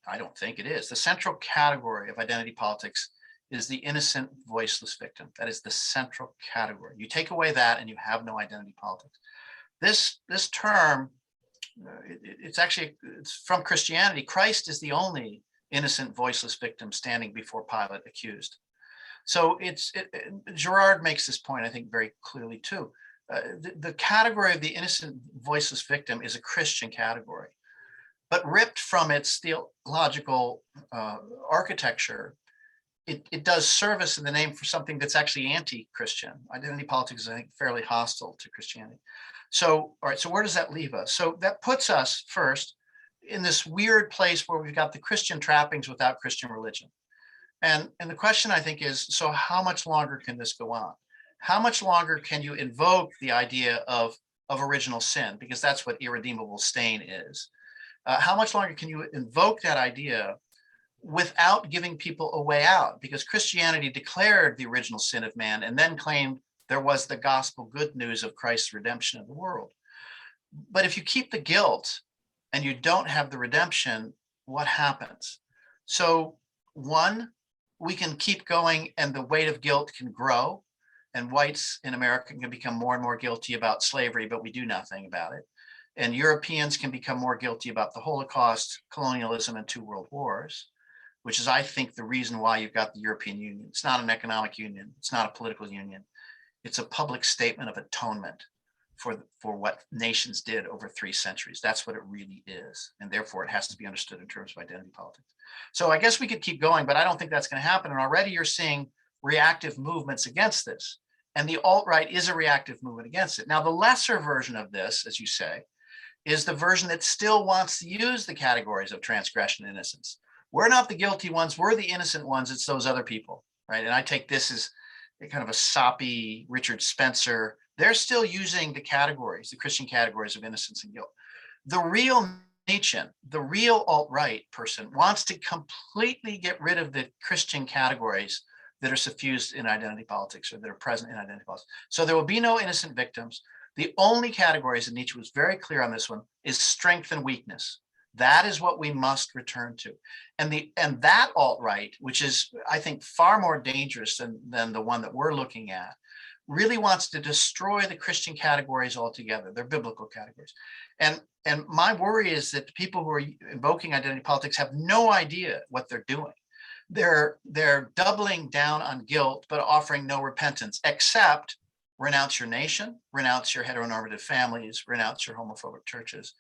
I don't think it is, the central category of identity politics is the innocent, voiceless victim. That is the central category. You take away that and you have no identity politics. This term, it's from Christianity. Christ is the only innocent, voiceless victim standing before Pilate accused. So Girard makes this point, I think, very clearly too. The category of the innocent, voiceless victim is a Christian category, but ripped from its theological architecture, it does service in the name for something that's actually anti-Christian. Identity politics is, I think, fairly hostile to Christianity. So, all right, so where does that leave us? So that puts us first in this weird place where we've got the Christian trappings without Christian religion. And the question, I think, is, so how much longer can this go on? How much longer can you invoke the idea of original sin? Because that's what irredeemable stain is. How much longer can you invoke that idea without giving people a way out? Because Christianity declared the original sin of man and then claimed there was the gospel good news of Christ's redemption of the world. But if you keep the guilt and you don't have the redemption, what happens? So one, we can keep going and the weight of guilt can grow, and whites in America can become more and more guilty about slavery, but we do nothing about it. And Europeans can become more guilty about the Holocaust, colonialism, and 2 world wars, which is, I think, the reason why you've got the European Union. It's not an economic union. It's not a political union. It's a public statement of atonement for what nations did over 3 centuries. That's what it really is. And therefore, it has to be understood in terms of identity politics. So I guess we could keep going, but I don't think that's going to happen. And already you're seeing reactive movements against this. And the alt-right is a reactive movement against it. Now, the lesser version of this, as you say, is the version that still wants to use the categories of transgression and innocence. We're not the guilty ones, we're the innocent ones, it's those other people, right? And I take this as kind of a soppy Richard Spencer. They're still using the categories, the Christian categories of innocence and guilt. The real Nietzschean, the real alt-right person wants to completely get rid of the Christian categories that are suffused in identity politics or that are present in identity politics. So there will be no innocent victims. The only categories, and Nietzsche was very clear on this one, is strength and weakness. That is what we must return to. And that alt-right, which is, I think, far more dangerous than the one that we're looking at, really wants to destroy the Christian categories altogether. They're biblical categories. And my worry is that the people who are invoking identity politics have no idea what they're doing. They're doubling down on guilt, but offering no repentance, except renounce your nation, renounce your heteronormative families, renounce your homophobic churches.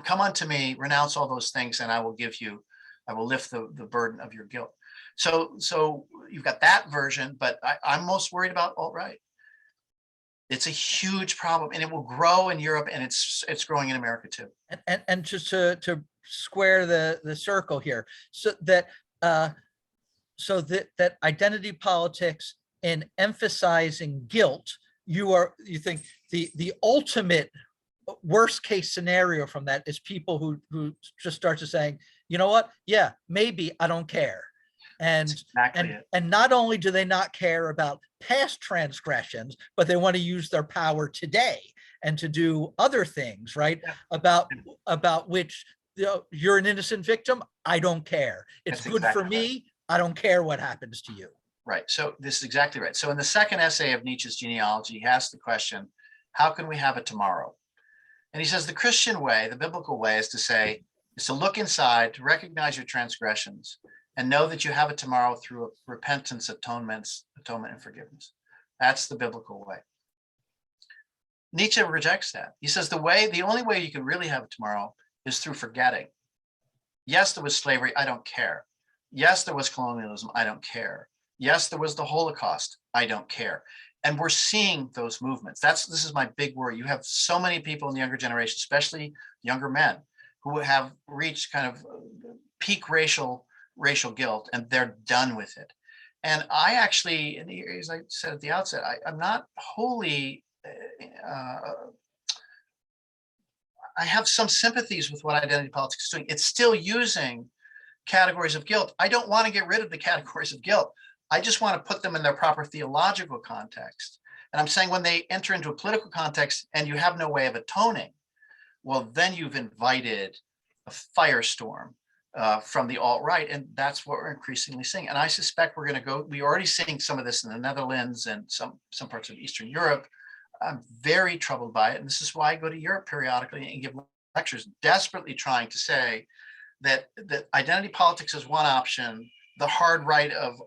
Come unto me, renounce all those things, and I will lift the burden of your guilt. So you've got that version, but I'm most worried about alt-right. It's a huge problem, and it will grow in Europe, and it's growing in America too. And just to square the circle here, so that identity politics and emphasizing guilt, you think the ultimate worst case scenario from that is people who just start to saying, you know what, yeah, maybe I don't care. And, exactly it. and not only do they not care about past transgressions, but they want to use their power today and to do other things, right? Yeah. About which, you know, you're an innocent victim. I don't care. It's That's good exactly for me. I don't care what happens to you. Right. So this is exactly right. So in the second essay of Nietzsche's genealogy, he asks the question, how can we have a tomorrow? And he says the Christian way, the biblical way, is to look inside, to recognize your transgressions, and know that you have a tomorrow through repentance, atonement, and forgiveness. That's the biblical way. Nietzsche rejects that. He says the only way you can really have a tomorrow is through forgetting. Yes, there was slavery. I don't care. Yes, there was colonialism. I don't care. Yes, there was the Holocaust. I don't care. And we're seeing those movements. This is my big worry. You have so many people in the younger generation, especially younger men, who have reached kind of peak racial guilt, and they're done with it. And I actually, as I said at the outset, I'm not wholly, I have some sympathies with what identity politics is doing. It's still using categories of guilt. I don't want to get rid of the categories of guilt. I just want to put them in their proper theological context. And I'm saying when they enter into a political context and you have no way of atoning, well, then you've invited a firestorm from the alt-right, and that's what we're increasingly seeing. And I suspect we're going to we're already seeing some of this in the Netherlands and some parts of Eastern Europe. I'm very troubled by it. And this is why I go to Europe periodically and give lectures, desperately trying to say that identity politics is one option, the hard right of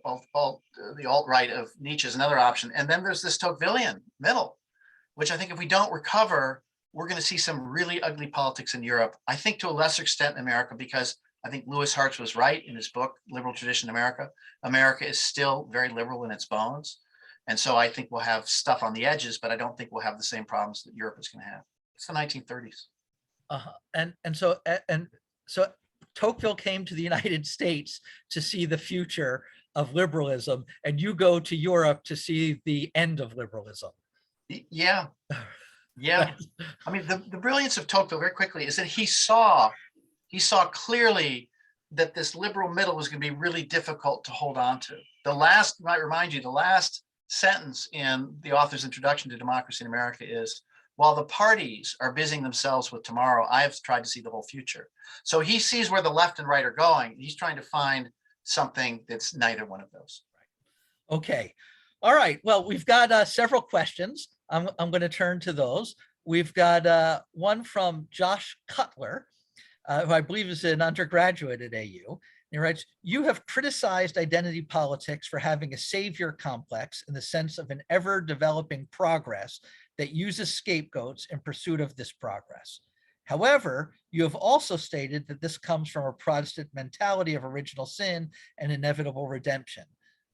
the alt-right of Nietzsche is another option. And then there's this Tocquevillian middle, which I think if we don't recover, we're going to see some really ugly politics in Europe. I think to a lesser extent in America, because I think Lewis Hartz was right in his book, Liberal Tradition in America. America is still very liberal in its bones. And so I think we'll have stuff on the edges, but I don't think we'll have the same problems that Europe is going to have. It's the 1930s. And so Tocqueville came to the United States to see the future of liberalism, and you go to Europe to see the end of liberalism. Yeah. Yeah. I mean, the brilliance of Tocqueville, very quickly, is that he saw clearly that this liberal middle was going to be really difficult to hold on to. Might remind you, the last sentence in the author's introduction to Democracy in America is, while the parties are busying themselves with tomorrow, I have tried to see the whole future. So he sees where the left and right are going. He's trying to find something that's neither one of those. Okay. All right. Well, we've got several questions. I'm going to turn to those. We've got one from Josh Cutler, who I believe is an undergraduate at AU. He writes, you have criticized identity politics for having a savior complex in the sense of an ever-developing progress that uses scapegoats in pursuit of this progress. However, you have also stated that this comes from a Protestant mentality of original sin and inevitable redemption.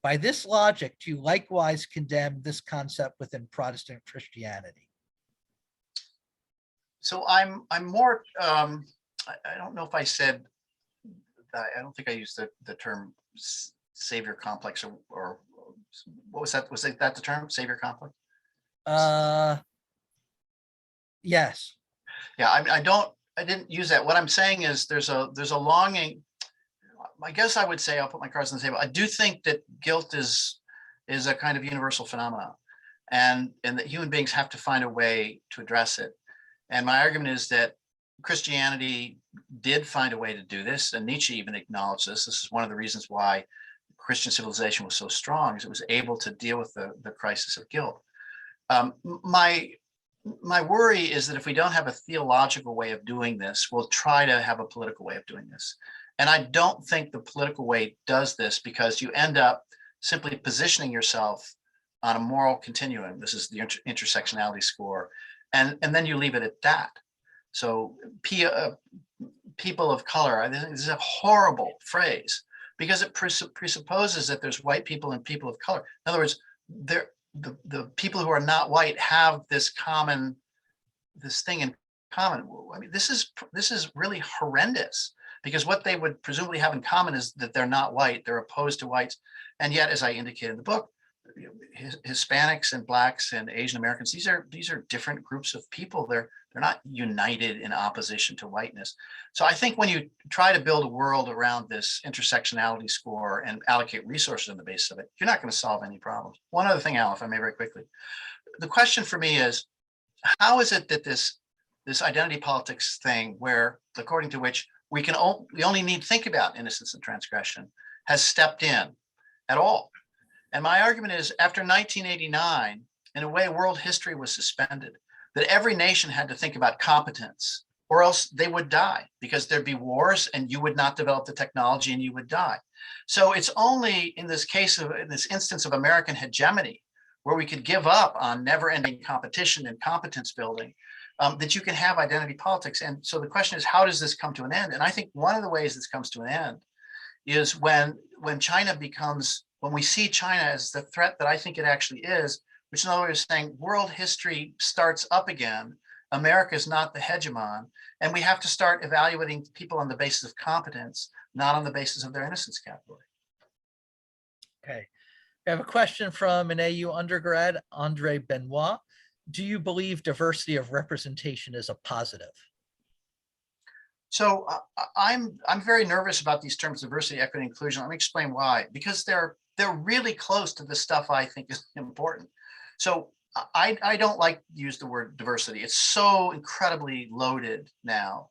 By this logic, do you likewise condemn this concept within Protestant Christianity? So I'm more, I don't know if I said, I don't think I used the term savior complex or what was that? Was that the term, savior complex? Yes. Yeah, I didn't use that. What I'm saying is there's a longing. I guess I would say, I'll put my cards on the table. I do think that guilt is a kind of universal phenomenon, and that human beings have to find a way to address it. And my argument is that Christianity did find a way to do this, and Nietzsche even acknowledged this. This is one of the reasons why Christian civilization was so strong, is it was able to deal with the crisis of guilt. My worry is that if we don't have a theological way of doing this, we'll try to have a political way of doing this. And I don't think the political way does this, because you end up simply positioning yourself on a moral continuum. This is the intersectionality score. And then you leave it at that. So people of color, this is a horrible phrase, because it presupposes that there's white people and people of color. In other words, the people who are not white have this thing in common. I mean, this is really horrendous, because what they would presumably have in common is that they're not white, they're opposed to whites. And yet, as I indicated in the book, Hispanics and Blacks and Asian Americans, these are different groups of people. They're not united in opposition to whiteness. So I think when you try to build a world around this intersectionality score and allocate resources on the basis of it, you're not going to solve any problems. One other thing, Al, if I may, very quickly. The question for me is, how is it that this identity politics thing, where according to which we only need to think about innocence and transgression, has stepped in at all? And my argument is, after 1989, in a way, world history was suspended, that every nation had to think about competence, or else they would die, because there'd be wars and you would not develop the technology and you would die. So it's only in this instance of American hegemony, where we could give up on never-ending competition and competence building, that you can have identity politics. And so the question is, how does this come to an end? And I think one of the ways this comes to an end is when China becomes, when we see China as the threat that I think it actually is, which in other words is saying world history starts up again, America is not the hegemon, and we have to start evaluating people on the basis of competence, not on the basis of their innocence category. Okay. We have a question from an AU undergrad, Andre Benoit. Do you believe diversity of representation is a positive? So I'm very nervous about these terms, diversity, equity, inclusion. Let me explain why. Because they're really close to the stuff I think is important. So I don't like to use the word diversity. It's so incredibly loaded now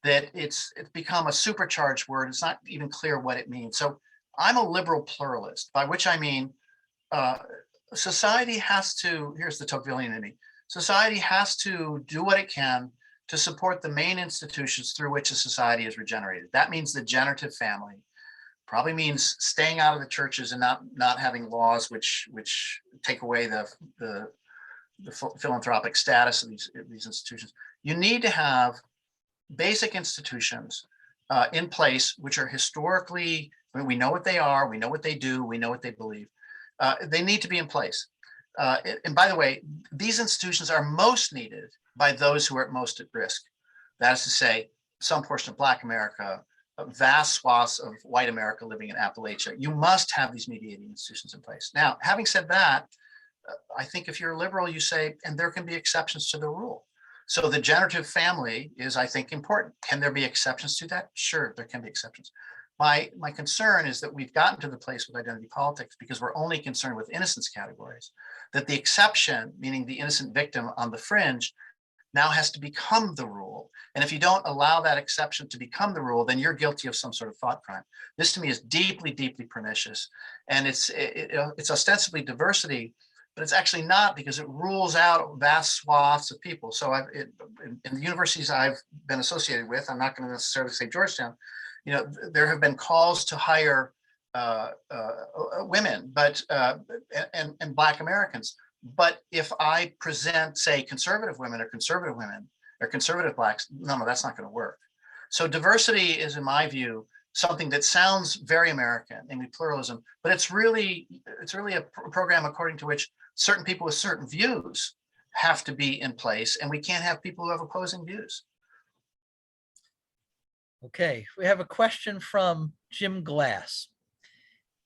that it's become a supercharged word. It's not even clear what it means. So I'm a liberal pluralist, by which I mean society has to, here's the Tocquevillian in me, society has to do what it can to support the main institutions through which a society is regenerated. That means the generative family, probably means staying out of the churches and not having laws which take away the philanthropic status of these institutions. You need to have basic institutions in place which are historically, I mean, we know what they are, we know what they do, we know what they believe. They need to be in place. And by the way, these institutions are most needed by those who are most at risk. That is to say, some portion of Black America, vast swaths of white America living in Appalachia. You must have these mediating institutions in place. Now, having said that, I think if you're a liberal, you say, and there can be exceptions to the rule. So the generative family is, I think, important. Can there be exceptions to that? Sure, there can be exceptions. My concern is that we've gotten to the place with identity politics because we're only concerned with innocence categories, that the exception, meaning the innocent victim on the fringe, now has to become the rule. And if you don't allow that exception to become the rule, then you're guilty of some sort of thought crime. This to me is deeply, deeply pernicious. And it's ostensibly diversity, but it's actually not, because it rules out vast swaths of people. So in the universities I've been associated with, I'm not going to necessarily say Georgetown, you know, there have been calls to hire women, but and Black Americans. But if I present, say, conservative women or conservative Blacks, no, that's not going to work. So diversity is, in my view, something that sounds very American, namely pluralism, but it's really a program according to which certain people with certain views have to be in place, and we can't have people who have opposing views. Okay, we have a question from Jim Glass.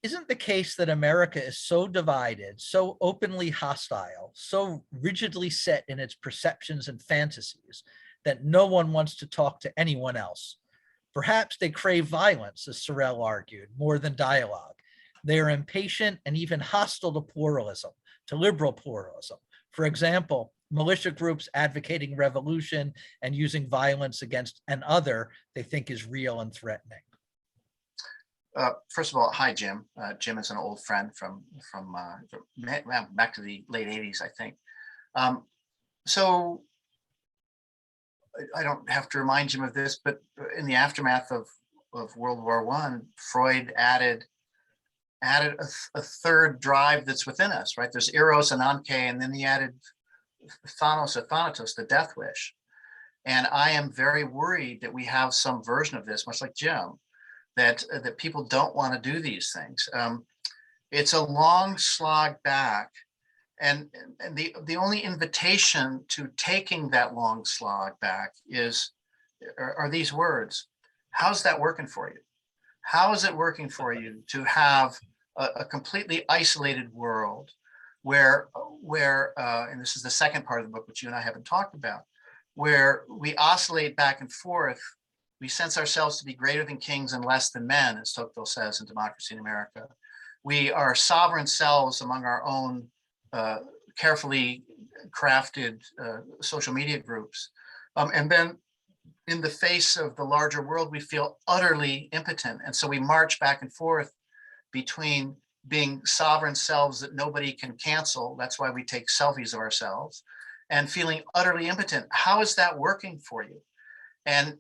Isn't the case that America is so divided, so openly hostile, so rigidly set in its perceptions and fantasies that no one wants to talk to anyone else? Perhaps they crave violence, as Sorel argued, more than dialogue. They are impatient and even hostile to pluralism, to liberal pluralism. For example, militia groups advocating revolution and using violence against an other they think is real and threatening. First of all, hi, Jim. Jim is an old friend from back to the late 80s, I think. So I don't have to remind Jim of this, but in the aftermath of World War I, Freud added a third drive that's within us, right? There's eros and anke, and then he added thanos or thanatos, the death wish. And I am very worried that we have some version of this, much like Jim, that people don't want to do these things. It's a long slog back, and the only invitation to taking that long slog back are these words. How's that working for you? How is it working for you to have a completely isolated world where and this is the second part of the book, which you and I haven't talked about, where we oscillate back and forth. We sense ourselves to be greater than kings and less than men, as Tocqueville says in Democracy in America. We are sovereign selves among our own carefully crafted social media groups. And then in the face of the larger world, we feel utterly impotent. And so we march back and forth between being sovereign selves that nobody can cancel. That's why we take selfies of ourselves, and feeling utterly impotent. How is that working for you? And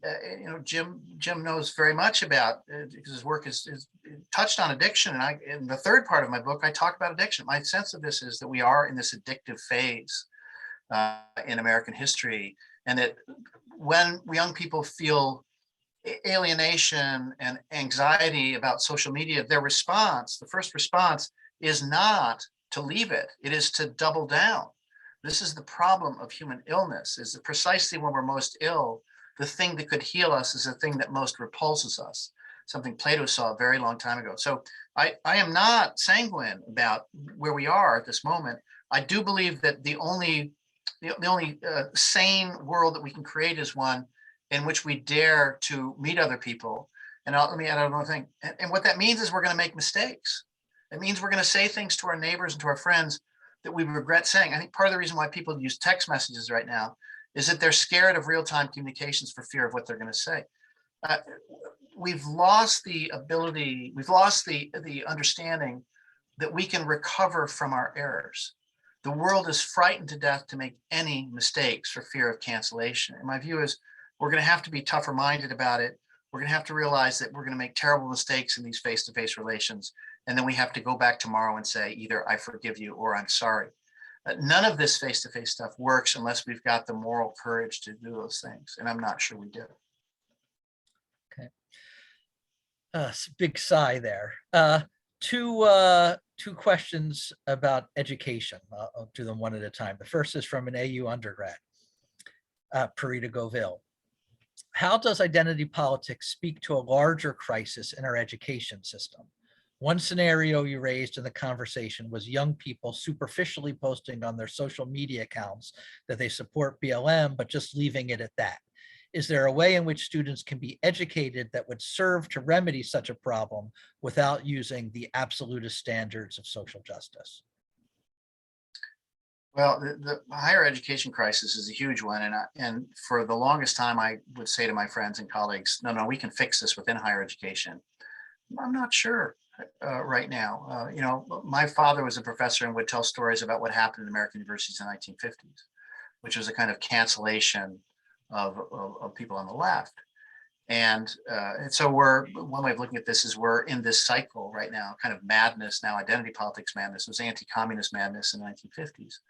Jim knows very much about because his work is touched on addiction. And in the third part of my book, I talk about addiction. My sense of this is that we are in this addictive phase in American history, and that when young people feel alienation and anxiety about social media, their response, the first response, is not to leave it. It is to double down. This is the problem of human illness, is that precisely when we're most ill, the thing that could heal us is the thing that most repulses us, something Plato saw a very long time ago. So I am not sanguine about where we are at this moment. I do believe that the only sane world that we can create is one in which we dare to meet other people. And let me add another thing. And what that means is we're going to make mistakes. It means we're going to say things to our neighbors and to our friends that we regret saying. I think part of the reason why people use text messages right now is that they're scared of real-time communications for fear of what they're going to say. We've lost the ability, we've lost the understanding that we can recover from our errors. The world is frightened to death to make any mistakes for fear of cancellation. And my view is we're going to have to be tougher minded about it. We're going to have to realize that we're going to make terrible mistakes in these face-to-face relations. And then we have to go back tomorrow and say, either I forgive you or I'm sorry. None of this face-to-face stuff works unless we've got the moral courage to do those things. And I'm not sure we do. Okay. Big sigh there. Two questions about education. I'll do them one at a time. The first is from an AU undergrad, Parita Govil. How does identity politics speak to a larger crisis in our education system? One scenario you raised in the conversation was young people superficially posting on their social media accounts that they support BLM, but just leaving it at that. Is there a way in which students can be educated that would serve to remedy such a problem without using the absolutist standards of social justice? Well, the higher education crisis is a huge one. And for the longest time, I would say to my friends and colleagues, no, we can fix this within higher education. I'm not sure right now. My father was a professor and would tell stories about what happened in American universities in the 1950s, which was a kind of cancellation of people on the left. And so one way of looking at this is we're in this cycle right now, kind of madness now, identity politics madness. It was anti-communist madness in the 1950s.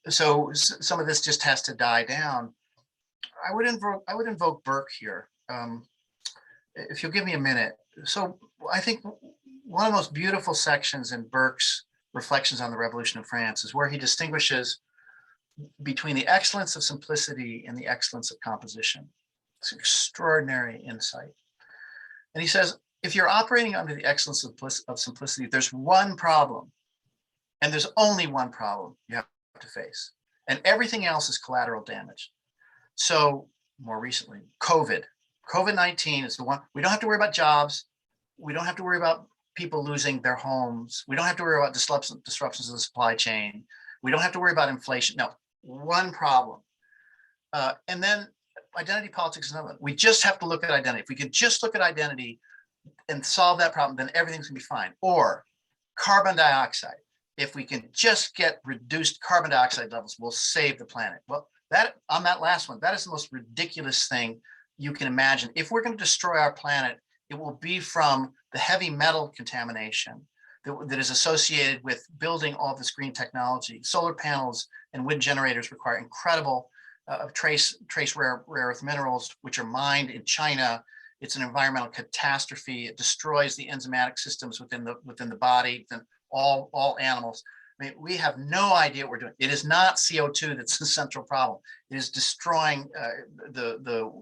So some of this just has to die down. I would invoke Burke here, if you'll give me a minute. So I think one of the most beautiful sections in Burke's Reflections on the Revolution of France is where he distinguishes between the excellence of simplicity and the excellence of composition. It's extraordinary insight. And he says, if you're operating under the excellence of simplicity, there's one problem, and there's only one problem you have to face. And everything else is collateral damage. So more recently, COVID-19 is the one. We don't have to worry about jobs. We don't have to worry about people losing their homes. We don't have to worry about disruptions of the supply chain. We don't have to worry about inflation. No, one problem. And then identity politics is another one. We just have to look at identity. If we could just look at identity and solve that problem, then everything's gonna be fine. Or carbon dioxide. If we can just get reduced carbon dioxide levels, we'll save the planet. Well, that on that last one, that is the most ridiculous thing you can imagine. If we're going to destroy our planet, it will be from the heavy metal contamination that is associated with building all this green technology. Solar panels and wind generators require incredible trace rare earth minerals, which are mined in China. It's an environmental catastrophe. It destroys the enzymatic systems within the body, within all animals. I mean, we have no idea what we're doing. It is not CO2 that's the central problem. It is destroying the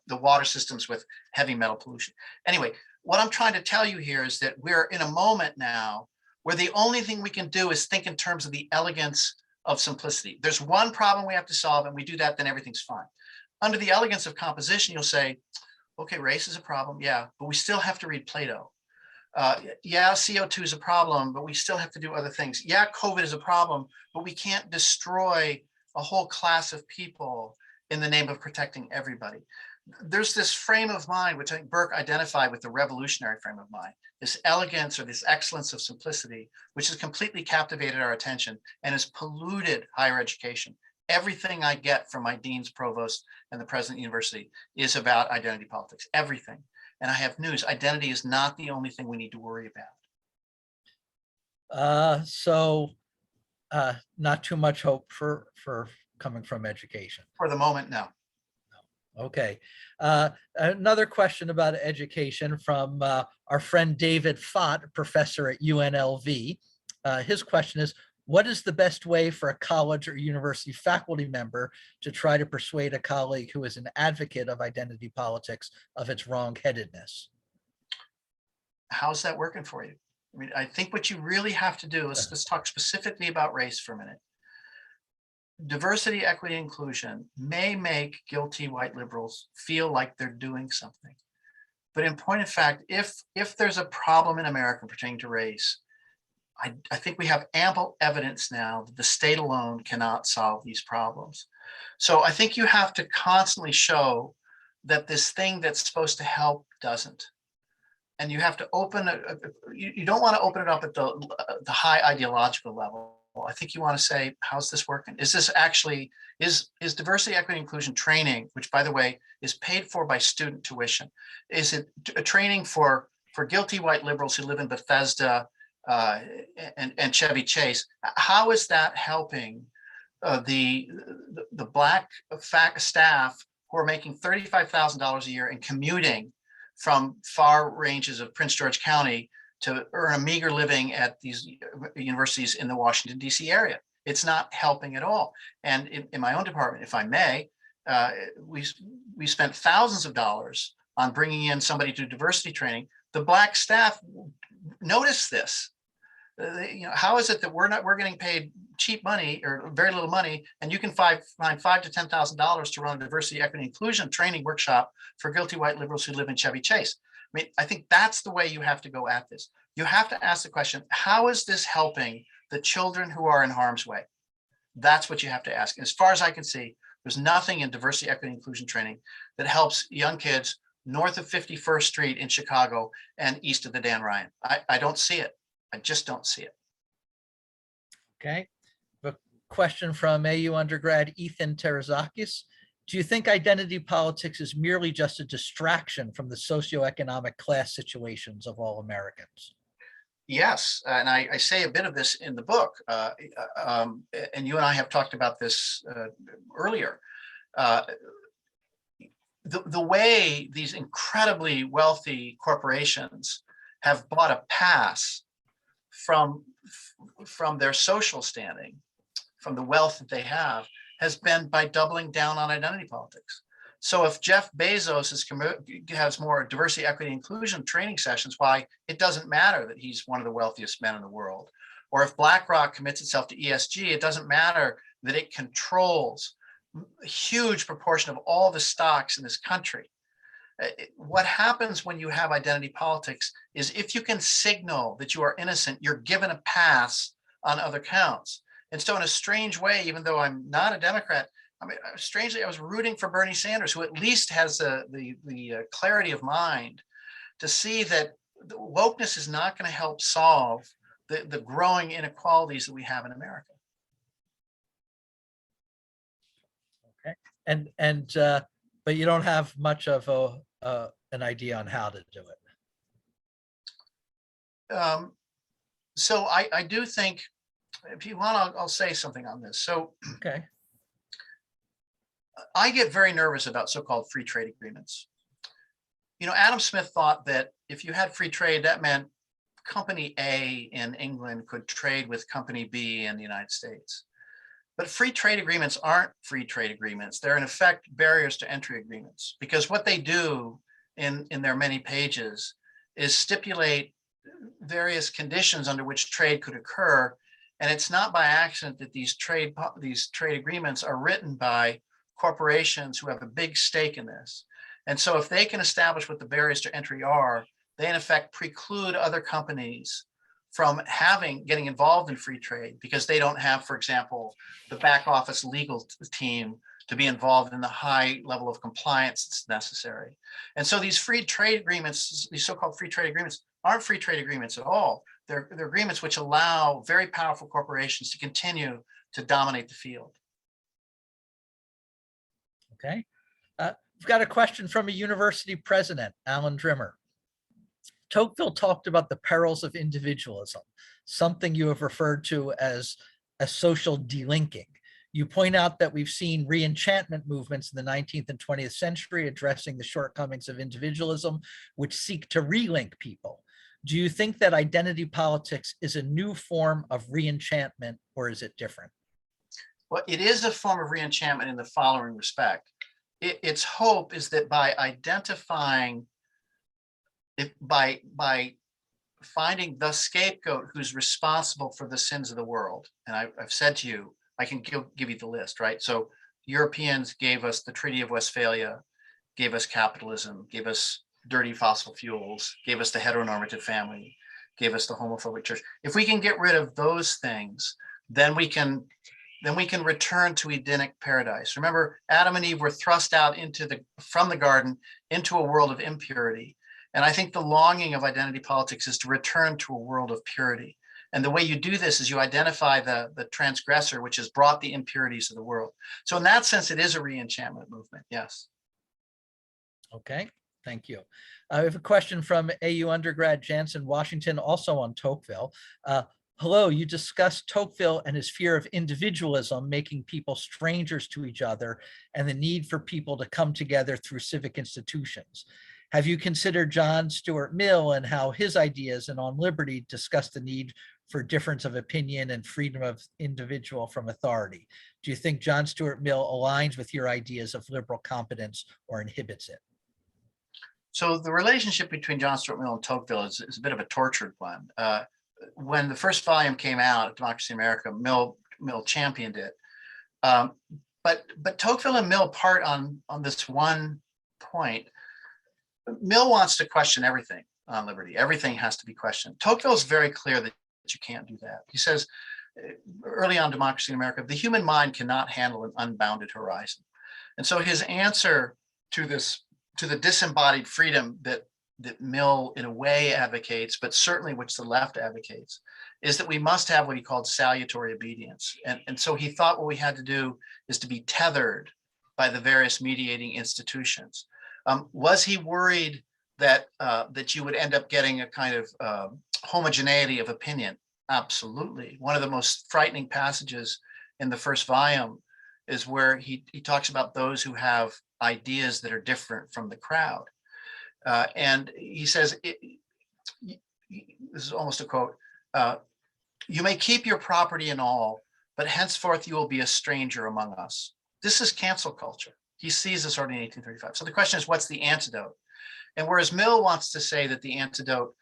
water systems with heavy metal pollution. Anyway, what I'm trying to tell you here is that we're in a moment now where the only thing we can do is think in terms of the elegance of simplicity. There's one problem we have to solve, and we do that, then everything's fine. Under the elegance of composition, you'll say, okay, race is a problem, yeah, but we still have to read Plato. Yeah, CO2 is a problem, but we still have to do other things. Yeah, COVID is a problem, but we can't destroy a whole class of people in the name of protecting everybody. There's this frame of mind, which I think Burke identified with the revolutionary frame of mind, this elegance or this excellence of simplicity, which has completely captivated our attention and has polluted higher education. Everything I get from my deans, provosts, and the president of the university is about identity politics, everything. And I have news, identity is not the only thing we need to worry about. Not too much hope for coming from education. For the moment, no. Okay. Another question about education from our friend David Fott, professor at UNLV. His question is, what is the best way for a college or university faculty member to try to persuade a colleague who is an advocate of identity politics of its wrong-headedness? How's that working for you? I mean, I think what you really have to do is, let's talk specifically about race for a minute. Diversity, equity, inclusion may make guilty white liberals feel like they're doing something. But in point of fact, if there's a problem in America pertaining to race, I think we have ample evidence now that the state alone cannot solve these problems. So I think you have to constantly show that this thing that's supposed to help doesn't. And you have to open it, you don't want to open it up at the high ideological level. I think you want to say, how's this working? Is this actually, is diversity, equity, inclusion training, which by the way, is paid for by student tuition? Is it a training for guilty white liberals who live in Bethesda and Chevy Chase? How is that helping the Black staff who are making $35,000 a year and commuting from far ranges of Prince George County to earn a meager living at these universities in the Washington, D.C. area? It's not helping at all. And in my own department, if I may, we spent thousands of dollars on bringing in somebody to diversity training. The Black staff noticed this. How is it that we're getting paid cheap money or very little money, and you can find $5,000 to $10,000 to run a diversity, equity, inclusion training workshop for guilty white liberals who live in Chevy Chase? I mean, I think that's the way you have to go at this. You have to ask the question, how is this helping the children who are in harm's way? That's what you have to ask. And as far as I can see, there's nothing in diversity, equity, inclusion training that helps young kids north of 51st Street in Chicago and east of the Dan Ryan. I don't see it. I just don't see it. Okay. A question from AU undergrad Ethan Terazakis. Do you think identity politics is merely just a distraction from the socioeconomic class situations of all Americans? Yes, and I say a bit of this in the book, and you and I have talked about this earlier. The way these incredibly wealthy corporations have bought a pass from their social standing, from the wealth that they have, has been by doubling down on identity politics. So if Jeff Bezos has more diversity, equity, inclusion training sessions, why, it doesn't matter that he's one of the wealthiest men in the world. Or if BlackRock commits itself to ESG, it doesn't matter that it controls a huge proportion of all the stocks in this country. What happens when you have identity politics is if you can signal that you are innocent, you're given a pass on other counts. And so in a strange way, even though I'm not a Democrat, I mean, strangely, I was rooting for Bernie Sanders, who at least has the clarity of mind to see that the wokeness is not going to help solve the growing inequalities that we have in America. Okay, but you don't have much of an idea on how to do it. So I do think, if you want, I'll say something on this. So okay. I get very nervous about so-called free trade agreements. Adam Smith thought that if you had free trade, that meant company A in England could trade with company B in the United States. But free trade agreements aren't free trade agreements. They're in effect barriers to entry agreements, because what they do in their many pages is stipulate various conditions under which trade could occur. And it's not by accident that these trade agreements are written by corporations who have a big stake in this. And so if they can establish what the barriers to entry are, they in effect preclude other companies from getting involved in free trade because they don't have, for example, the back office legal team to be involved in the high level of compliance that's necessary. And so these free trade agreements, these so-called free trade agreements, aren't free trade agreements at all. They're agreements which allow very powerful corporations to continue to dominate the field. Okay. We've got a question from a university president, Alan Drimmer. Tocqueville talked about the perils of individualism, something you have referred to as a social delinking. You point out that we've seen re-enchantment movements in the 19th and 20th century addressing the shortcomings of individualism, which seek to relink people. Do you think that identity politics is a new form of re-enchantment, or is it different? Well, it is a form of re-enchantment in the following respect. Its hope is that by identifying, by finding the scapegoat who's responsible for the sins of the world, and I've said to you, I can give you the list, right? So Europeans gave us the Treaty of Westphalia, gave us capitalism, gave us dirty fossil fuels, gave us the heteronormative family, gave us the homophobic church. If we can get rid of those things, then we can return to Edenic paradise. Remember, Adam and Eve were thrust out from the garden into a world of impurity. And I think the longing of identity politics is to return to a world of purity. And the way you do this is you identify the transgressor, which has brought the impurities of the world. So in that sense, it is a re-enchantment movement, yes. Okay, thank you. I have a question from AU undergrad Jansen Washington, also on Tocqueville. Hello, you discussed Tocqueville and his fear of individualism, making people strangers to each other, and the need for people to come together through civic institutions. Have you considered John Stuart Mill and how his ideas and on liberty discuss the need for difference of opinion and freedom of individual from authority? Do you think John Stuart Mill aligns with your ideas of liberal competence or inhibits it? So the relationship between John Stuart Mill and Tocqueville is a bit of a tortured one. When the first volume came out, Democracy in America, Mill championed it. But Tocqueville and Mill part on this one point. Mill wants to question everything on liberty. Everything has to be questioned. Tocqueville is very clear that you can't do that. He says early on Democracy in America, the human mind cannot handle an unbounded horizon. And so his answer to the disembodied freedom that Mill in a way advocates, but certainly which the left advocates, is that we must have what he called salutary obedience. And so he thought what we had to do is to be tethered by the various mediating institutions. Was he worried that you would end up getting a kind of homogeneity of opinion? Absolutely. One of the most frightening passages in the first volume is where he talks about those who have ideas that are different from the crowd. And he says, this is almost a quote, you may keep your property and all, but henceforth you will be a stranger among us. This is cancel culture. He sees this already in 1835. So the question is, what's the antidote? And whereas Mill wants to say that the antidote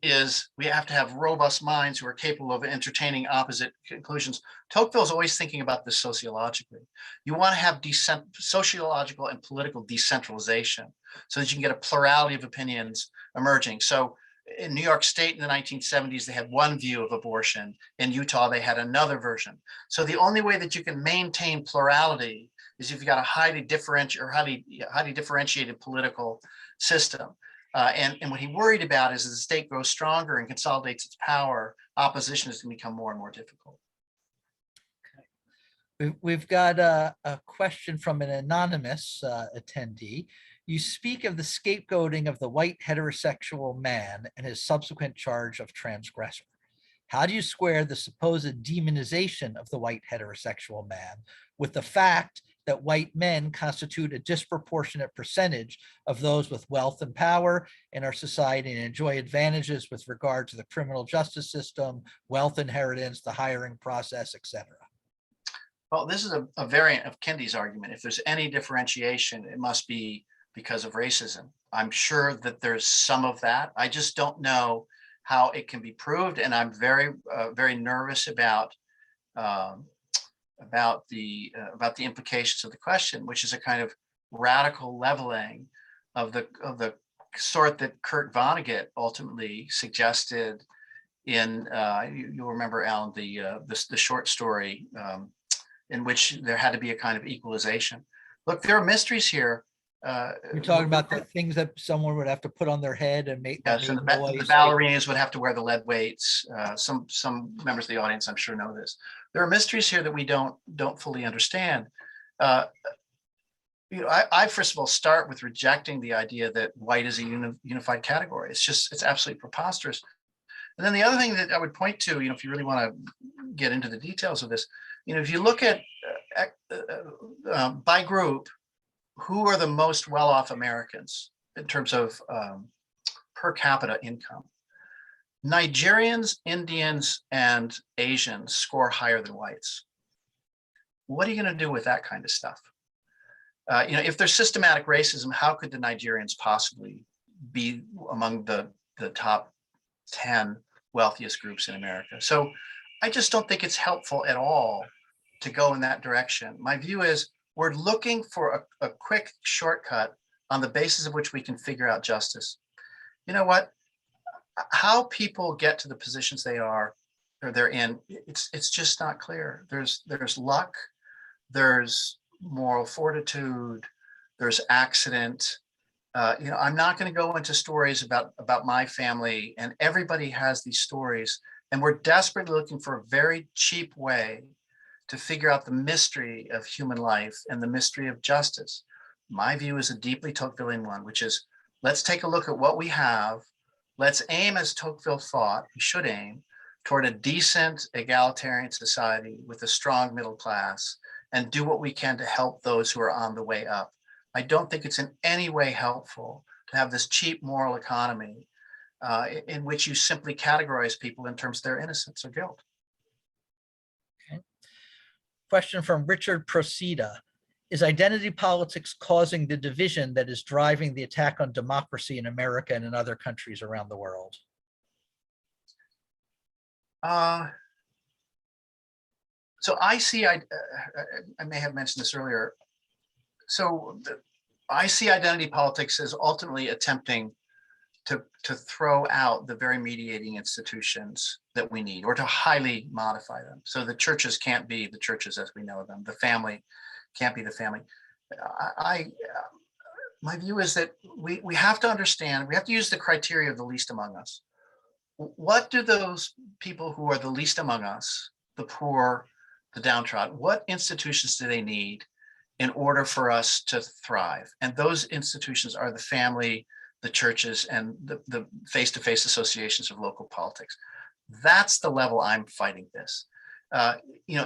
is we have to have robust minds who are capable of entertaining opposite conclusions, Tocqueville is always thinking about this sociologically. You want to have sociological and political decentralization so that you can get a plurality of opinions emerging. So in New York State in the 1970s, they had one view of abortion. In Utah, they had another version. So the only way that you can maintain plurality is if you've got a highly differentiated political system. And what he worried about is as the state grows stronger and consolidates its power, opposition is going to become more and more difficult. Okay. We've got a question from an anonymous attendee. You speak of the scapegoating of the white heterosexual man and his subsequent charge of transgressor. How do you square the supposed demonization of the white heterosexual man with the fact that white men constitute a disproportionate percentage of those with wealth and power in our society and enjoy advantages with regard to the criminal justice system, wealth inheritance, the hiring process, etc.? Well, this is a variant of Kendi's argument. If there's any differentiation, it must be because of racism. I'm sure that there's some of that. I just don't know how it can be proved, and I'm very, very nervous um, about the implications of the question, which is a kind of radical leveling of the sort that Kurt Vonnegut ultimately suggested in you'll remember, Alan, the short story in which there had to be a kind of equalization. Look, there are mysteries here. You're talking about the things that someone would have to put on their head and make that Yes, and made the noise. ballerinas would have to wear the lead weights. Some members of the audience, I'm sure, know this. There are mysteries here that we don't fully understand. I first of all start with rejecting the idea that white is a unified category. It's absolutely preposterous. And then the other thing that I would point to, if you really want to get into the details of this, if you look at by group, who are the most well-off Americans in terms of per capita income? Nigerians, Indians, and Asians score higher than whites. What are you going to do with that kind of stuff? If there's systematic racism, how could the Nigerians possibly be among the top 10 wealthiest groups in America? So I just don't think it's helpful at all to go in that direction. My view is we're looking for a quick shortcut on the basis of which we can figure out justice. You know what? How people get to the positions they're in, it's just not clear. There's luck, there's moral fortitude, there's accident. I'm not going to go into stories about my family, and everybody has these stories, and we're desperately looking for a very cheap way to figure out the mystery of human life and the mystery of justice. My view is a deeply Tocquevillian one, which is, let's take a look at what we have. Let's aim, as Tocqueville thought we should aim, toward a decent egalitarian society with a strong middle class, and do what we can to help those who are on the way up. I don't think it's in any way helpful to have this cheap moral economy in which you simply categorize people in terms of their innocence or guilt. Okay. Question from Richard Procida. Is identity politics causing the division that is driving the attack on democracy in America and in other countries around the world? So I see, I may have mentioned this earlier. So I see identity politics as ultimately attempting to throw out the very mediating institutions that we need, or to highly modify them. So the churches can't be the churches as we know them. The family can't be the family. My view is that we have to understand, we have to use the criteria of the least among us. What do those people who are the least among us, the poor, the downtrodden, what institutions do they need in order for us to thrive? And those institutions are the family, the churches, and the face-to-face associations of local politics. That's the level I'm fighting this.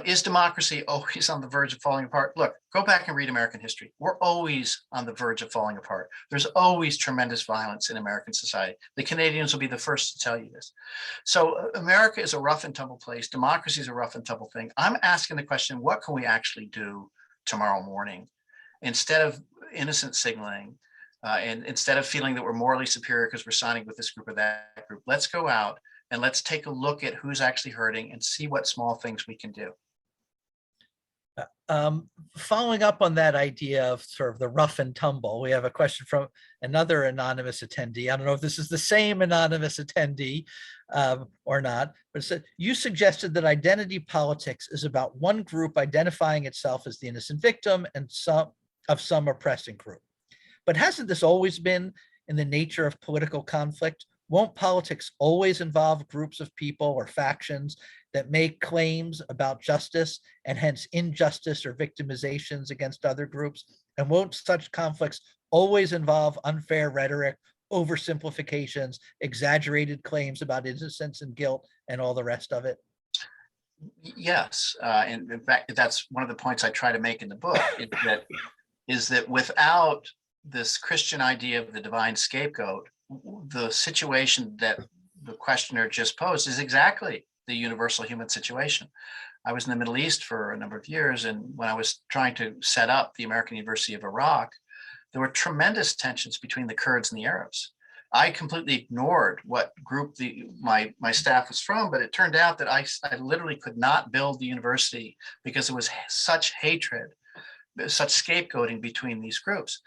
Is democracy always on the verge of falling apart? Look, go back and read American history. We're always on the verge of falling apart. There's always tremendous violence in American society. The Canadians will be the first to tell you this. So America is a rough and tumble place. Democracy is a rough and tumble thing. I'm asking the question, what can we actually do tomorrow morning? Instead of innocent signaling, and instead of feeling that we're morally superior because we're signing with this group or that group, let's go out and let's take a look at who's actually hurting and see what small things we can do. Following up on that idea of sort of the rough and tumble, we have a question from another anonymous attendee. I don't know if this is the same anonymous attendee or not, but it said, you suggested that identity politics is about one group identifying itself as the innocent victim and some oppressing group. But hasn't this always been in the nature of political conflict? Won't politics always involve groups of people or factions that make claims about justice and hence injustice or victimizations against other groups? And won't such conflicts always involve unfair rhetoric, oversimplifications, exaggerated claims about innocence and guilt, and all the rest of it? Yes, and in fact, that's one of the points I try to make in the book, is that without this Christian idea of the divine scapegoat, the situation that the questioner just posed is exactly the universal human situation. I was in the Middle East for a number of years, and when I was trying to set up the American University of Iraq, there were tremendous tensions between the Kurds and the Arabs. I completely ignored what group my staff was from, but it turned out that I literally could not build the university because there was such hatred, such scapegoating between these groups.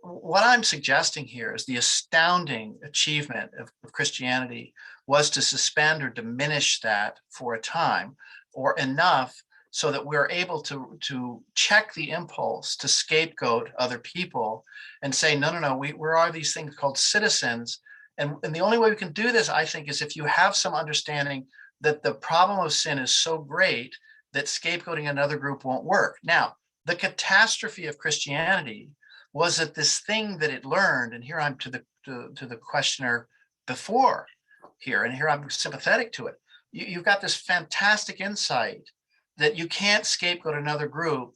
What I'm suggesting here is the astounding achievement of Christianity was to suspend or diminish that for a time, or enough so that we're able to check the impulse to scapegoat other people and say, no, we are these things called citizens. And the only way we can do this, I think, is if you have some understanding that the problem of sin is so great that scapegoating another group won't work. Now, the catastrophe of Christianity was that this thing that it learned, and here I'm to the questioner before here, and here I'm sympathetic to it. You've got this fantastic insight that you can't scapegoat another group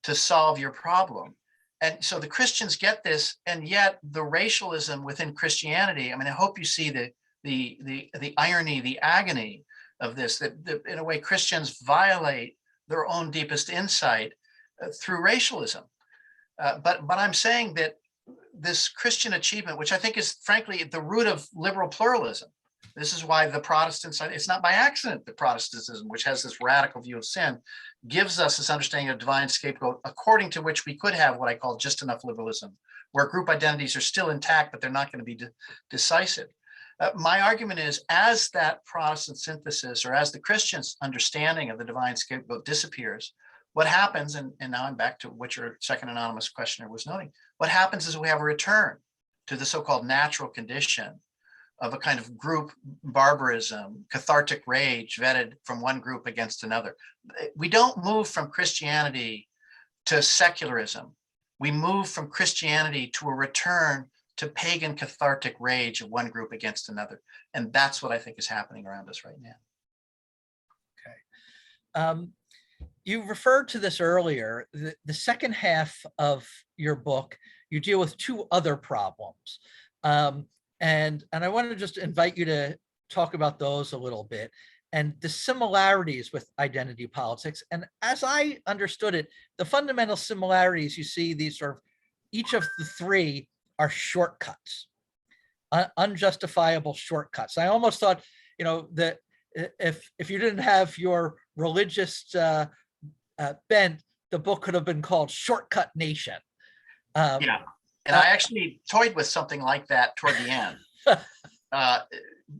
to solve your problem. And so the Christians get this, and yet the racialism within Christianity, I mean, I hope you see the irony, the agony of this, that in a way Christians violate their own deepest insight through racialism. But I'm saying that this Christian achievement, which I think is frankly at the root of liberal pluralism, this is why the Protestants, it's not by accident that Protestantism, which has this radical view of sin, gives us this understanding of divine scapegoat, according to which we could have what I call just enough liberalism, where group identities are still intact, but they're not going to be decisive. My argument is, as that Protestant synthesis, or as the Christian's understanding of the divine scapegoat disappears, what happens, and now I'm back to what your second anonymous questioner was noting, what happens is we have a return to the so-called natural condition of a kind of group barbarism, cathartic rage vetted from one group against another. We don't move from Christianity to secularism. We move from Christianity to a return to pagan cathartic rage of one group against another. And that's what I think is happening around us right now. Okay. You referred to this earlier. The second half of your book, you deal with two other problems. And I want to just invite you to talk about those a little bit, and the similarities with identity politics. And as I understood it, the fundamental similarities you see, these sort of, each of the three are shortcuts, unjustifiable shortcuts. I almost thought, that if you didn't have your religious bent, the book could have been called Shortcut Nation. Yeah. And I actually toyed with something like that toward the end.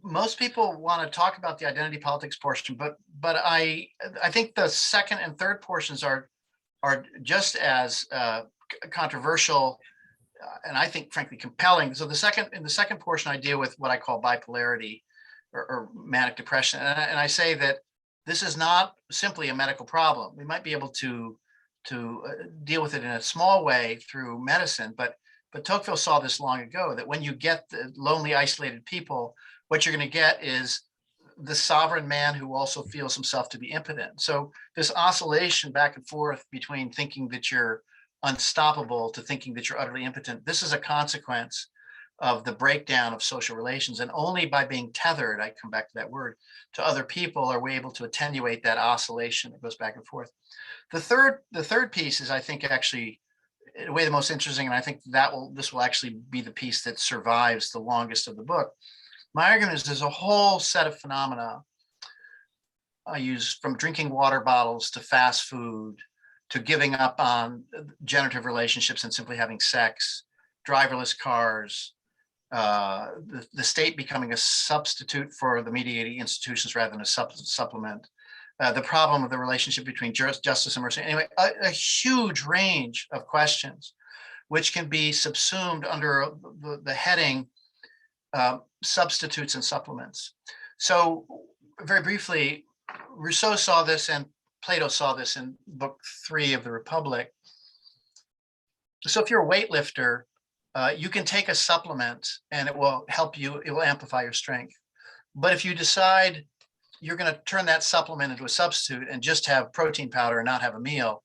Most people want to talk about the identity politics portion, but I think the second and third portions are just as controversial, and I think frankly compelling. So in the second portion, I deal with what I call bipolarity or manic depression, and I say that this is not simply a medical problem. We might be able to deal with it in a small way through medicine, but Tocqueville saw this long ago, that when you get the lonely, isolated people, what you're going to get is the sovereign man who also feels himself to be impotent. So this oscillation back and forth between thinking that you're unstoppable to thinking that you're utterly impotent, this is a consequence of the breakdown of social relations. And only by being tethered, I come back to that word, to other people are we able to attenuate that oscillation that goes back and forth. The third piece is, I think, actually in a way the most interesting, and I think this will actually be the piece that survives the longest of the book. My argument is there's a whole set of phenomena I use, from drinking water bottles to fast food to giving up on generative relationships and simply having sex, driverless cars, the state becoming a substitute for the mediating institutions rather than a supplement. The problem of the relationship between justice and mercy. Anyway, a huge range of questions which can be subsumed under the heading substitutes and supplements. So very briefly, Rousseau saw this and Plato saw this in book 3 of the Republic. So if you're a weightlifter, you can take a supplement and it will help you, it will amplify your strength. But if you decide you're going to turn that supplement into a substitute and just have protein powder and not have a meal,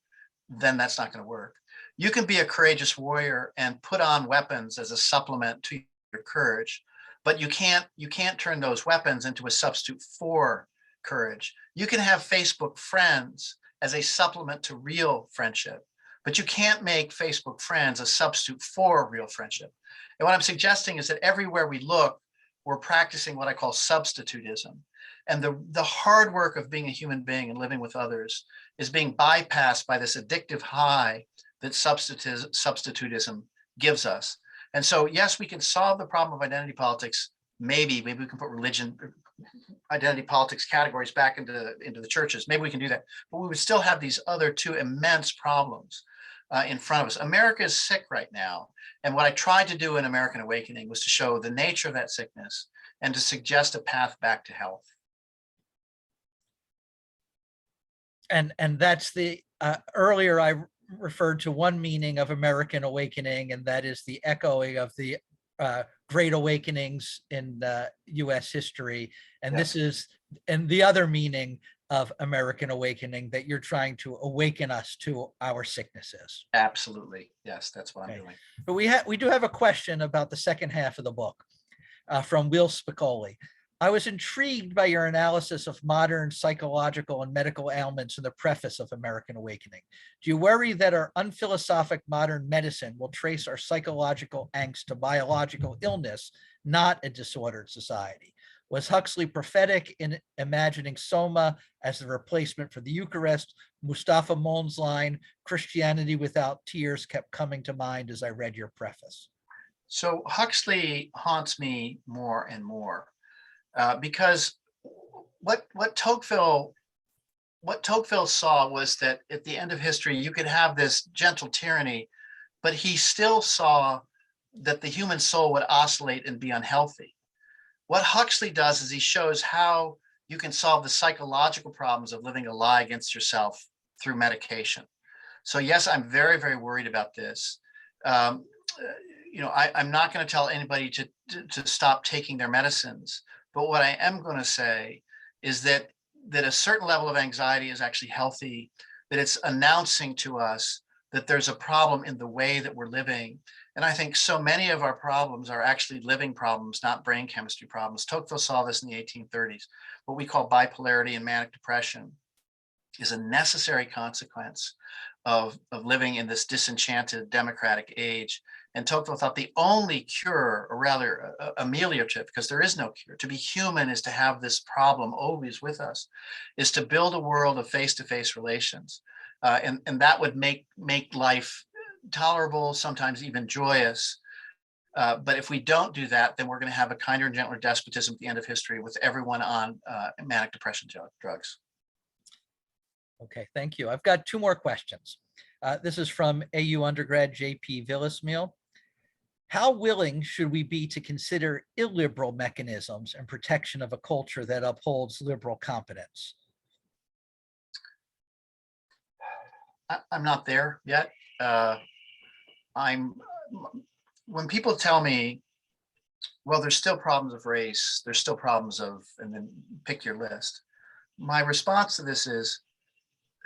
then that's not going to work. You can be a courageous warrior and put on weapons as a supplement to your courage, but you can't turn those weapons into a substitute for courage. You can have Facebook friends as a supplement to real friendship, but you can't make Facebook friends a substitute for real friendship. And what I'm suggesting is that everywhere we look, we're practicing what I call substitutism. And the hard work of being a human being and living with others is being bypassed by this addictive high that substitutism gives us. And so, yes, we can solve the problem of identity politics. Maybe we can put religion, identity politics categories back into the churches. Maybe we can do that, but we would still have these other two immense problems in front of us. America is sick right now. And what I tried to do in American Awakening was to show the nature of that sickness and to suggest a path back to health. And that's the earlier I referred to one meaning of American Awakening, and that is the echoing of the Great Awakenings in U.S. history. And Yes. this is, and the other meaning of American Awakening, that you're trying to awaken us to our sicknesses. Absolutely. Yes, that's what I'm doing. But we do have a question about the second half of the book from Will Spicoli. I was intrigued by your analysis of modern psychological and medical ailments in the preface of American Awakening. Do you worry that our unphilosophic modern medicine will trace our psychological angst to biological illness, not a disordered society? Was Huxley prophetic in imagining Soma as the replacement for the Eucharist? Mustafa Moln's line, Christianity without tears, kept coming to mind as I read your preface. So Huxley haunts me more and more. Because what Tocqueville saw was that at the end of history, you could have this gentle tyranny, but he still saw that the human soul would oscillate and be unhealthy. What Huxley does is he shows how you can solve the psychological problems of living a lie against yourself through medication. So yes, I'm very, very worried about this. I'm not going to tell anybody to stop taking their medicines. But what I am going to say is that a certain level of anxiety is actually healthy, that it's announcing to us that there's a problem in the way that we're living. And I think so many of our problems are actually living problems, not brain chemistry problems. Tocqueville saw this in the 1830s. What we call bipolarity and manic depression is a necessary consequence of living in this disenchanted democratic age. And Tocqueville thought the only cure, or rather ameliorative, because there is no cure, to be human is to have this problem always with us, is to build a world of face-to-face relations. And that would make life tolerable, sometimes even joyous. But if we don't do that, then we're going to have a kinder and gentler despotism at the end of history with everyone on manic depression drugs. Okay, thank you. I've got two more questions. This is from AU undergrad JP Villasmeal. How willing should we be to consider illiberal mechanisms and protection of a culture that upholds liberal competence? I'm not there yet. When people tell me, well, there's still problems of race, there's still problems of, and then pick your list. My response to this is,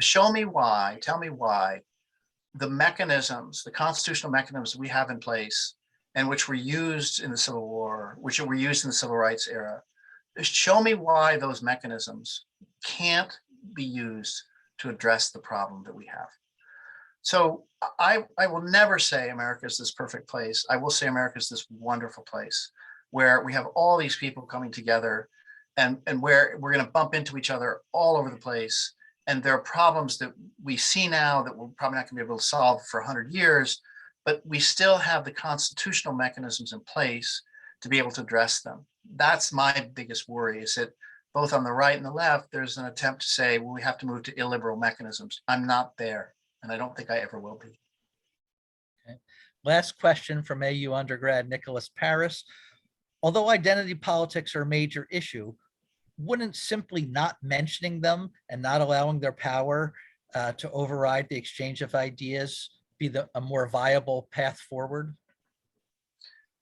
show me why, tell me why the mechanisms, the constitutional mechanisms we have in place and which were used in the Civil War, which were used in the Civil Rights era, show me why those mechanisms can't be used to address the problem that we have. So I will never say America is this perfect place. I will say America is this wonderful place where we have all these people coming together and where we're going to bump into each other all over the place. And there are problems that we see now that we're probably not going to be able to solve for 100 years, but we still have the constitutional mechanisms in place to be able to address them. That's my biggest worry, is that both on the right and the left, there's an attempt to say, well, we have to move to illiberal mechanisms. I'm not there, and I don't think I ever will be. Okay. Last question from AU undergrad Nicholas Paris. Although identity politics are a major issue, wouldn't simply not mentioning them and not allowing their power to override the exchange of ideas be a more viable path forward?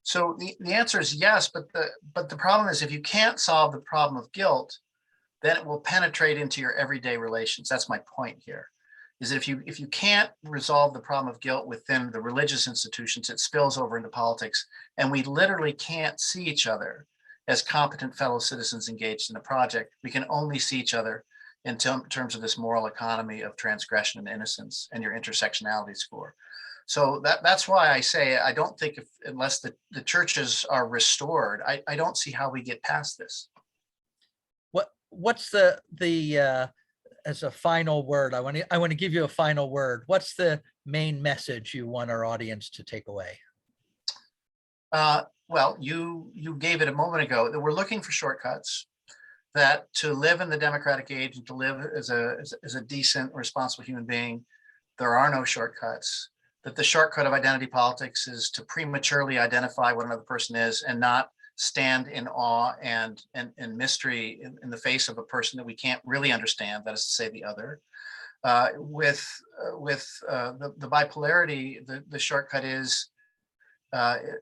So the answer is yes, but the problem is, if you can't solve the problem of guilt, then it will penetrate into your everyday relations. That's my point here, is that if you can't resolve the problem of guilt within the religious institutions, it spills over into politics, and we literally can't see each other as competent fellow citizens engaged in a project. We can only see each other in terms of this moral economy of transgression and innocence and your intersectionality score. So that's why I say I don't think unless the churches are restored, I don't see how we get past this. What's the as a final word, I want to give you a final word. What's the main message you want our audience to take away? Well, you gave it a moment ago, that we're looking for shortcuts, that to live in the democratic age and to live as a decent, responsible human being, there are no shortcuts, that the shortcut of identity politics is to prematurely identify what another person is and not stand in awe and mystery in the face of a person that we can't really understand, that is to say the other. With the bipolarity, the shortcut is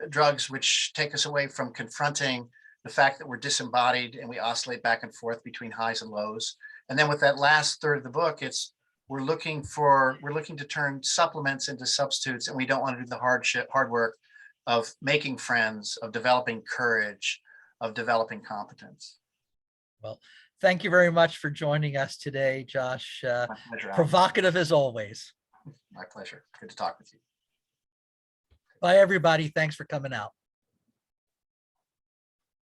drugs which take us away from confronting the fact that we're disembodied and we oscillate back and forth between highs and lows. And then with that last third of the book, we're looking to turn supplements into substitutes, and we don't want to do the hard work of making friends, of developing courage, of developing competence. Well, thank you very much for joining us today, Josh. My pleasure, Alan. Provocative as always. My pleasure. Good to talk with you. Bye, everybody. Thanks for coming out.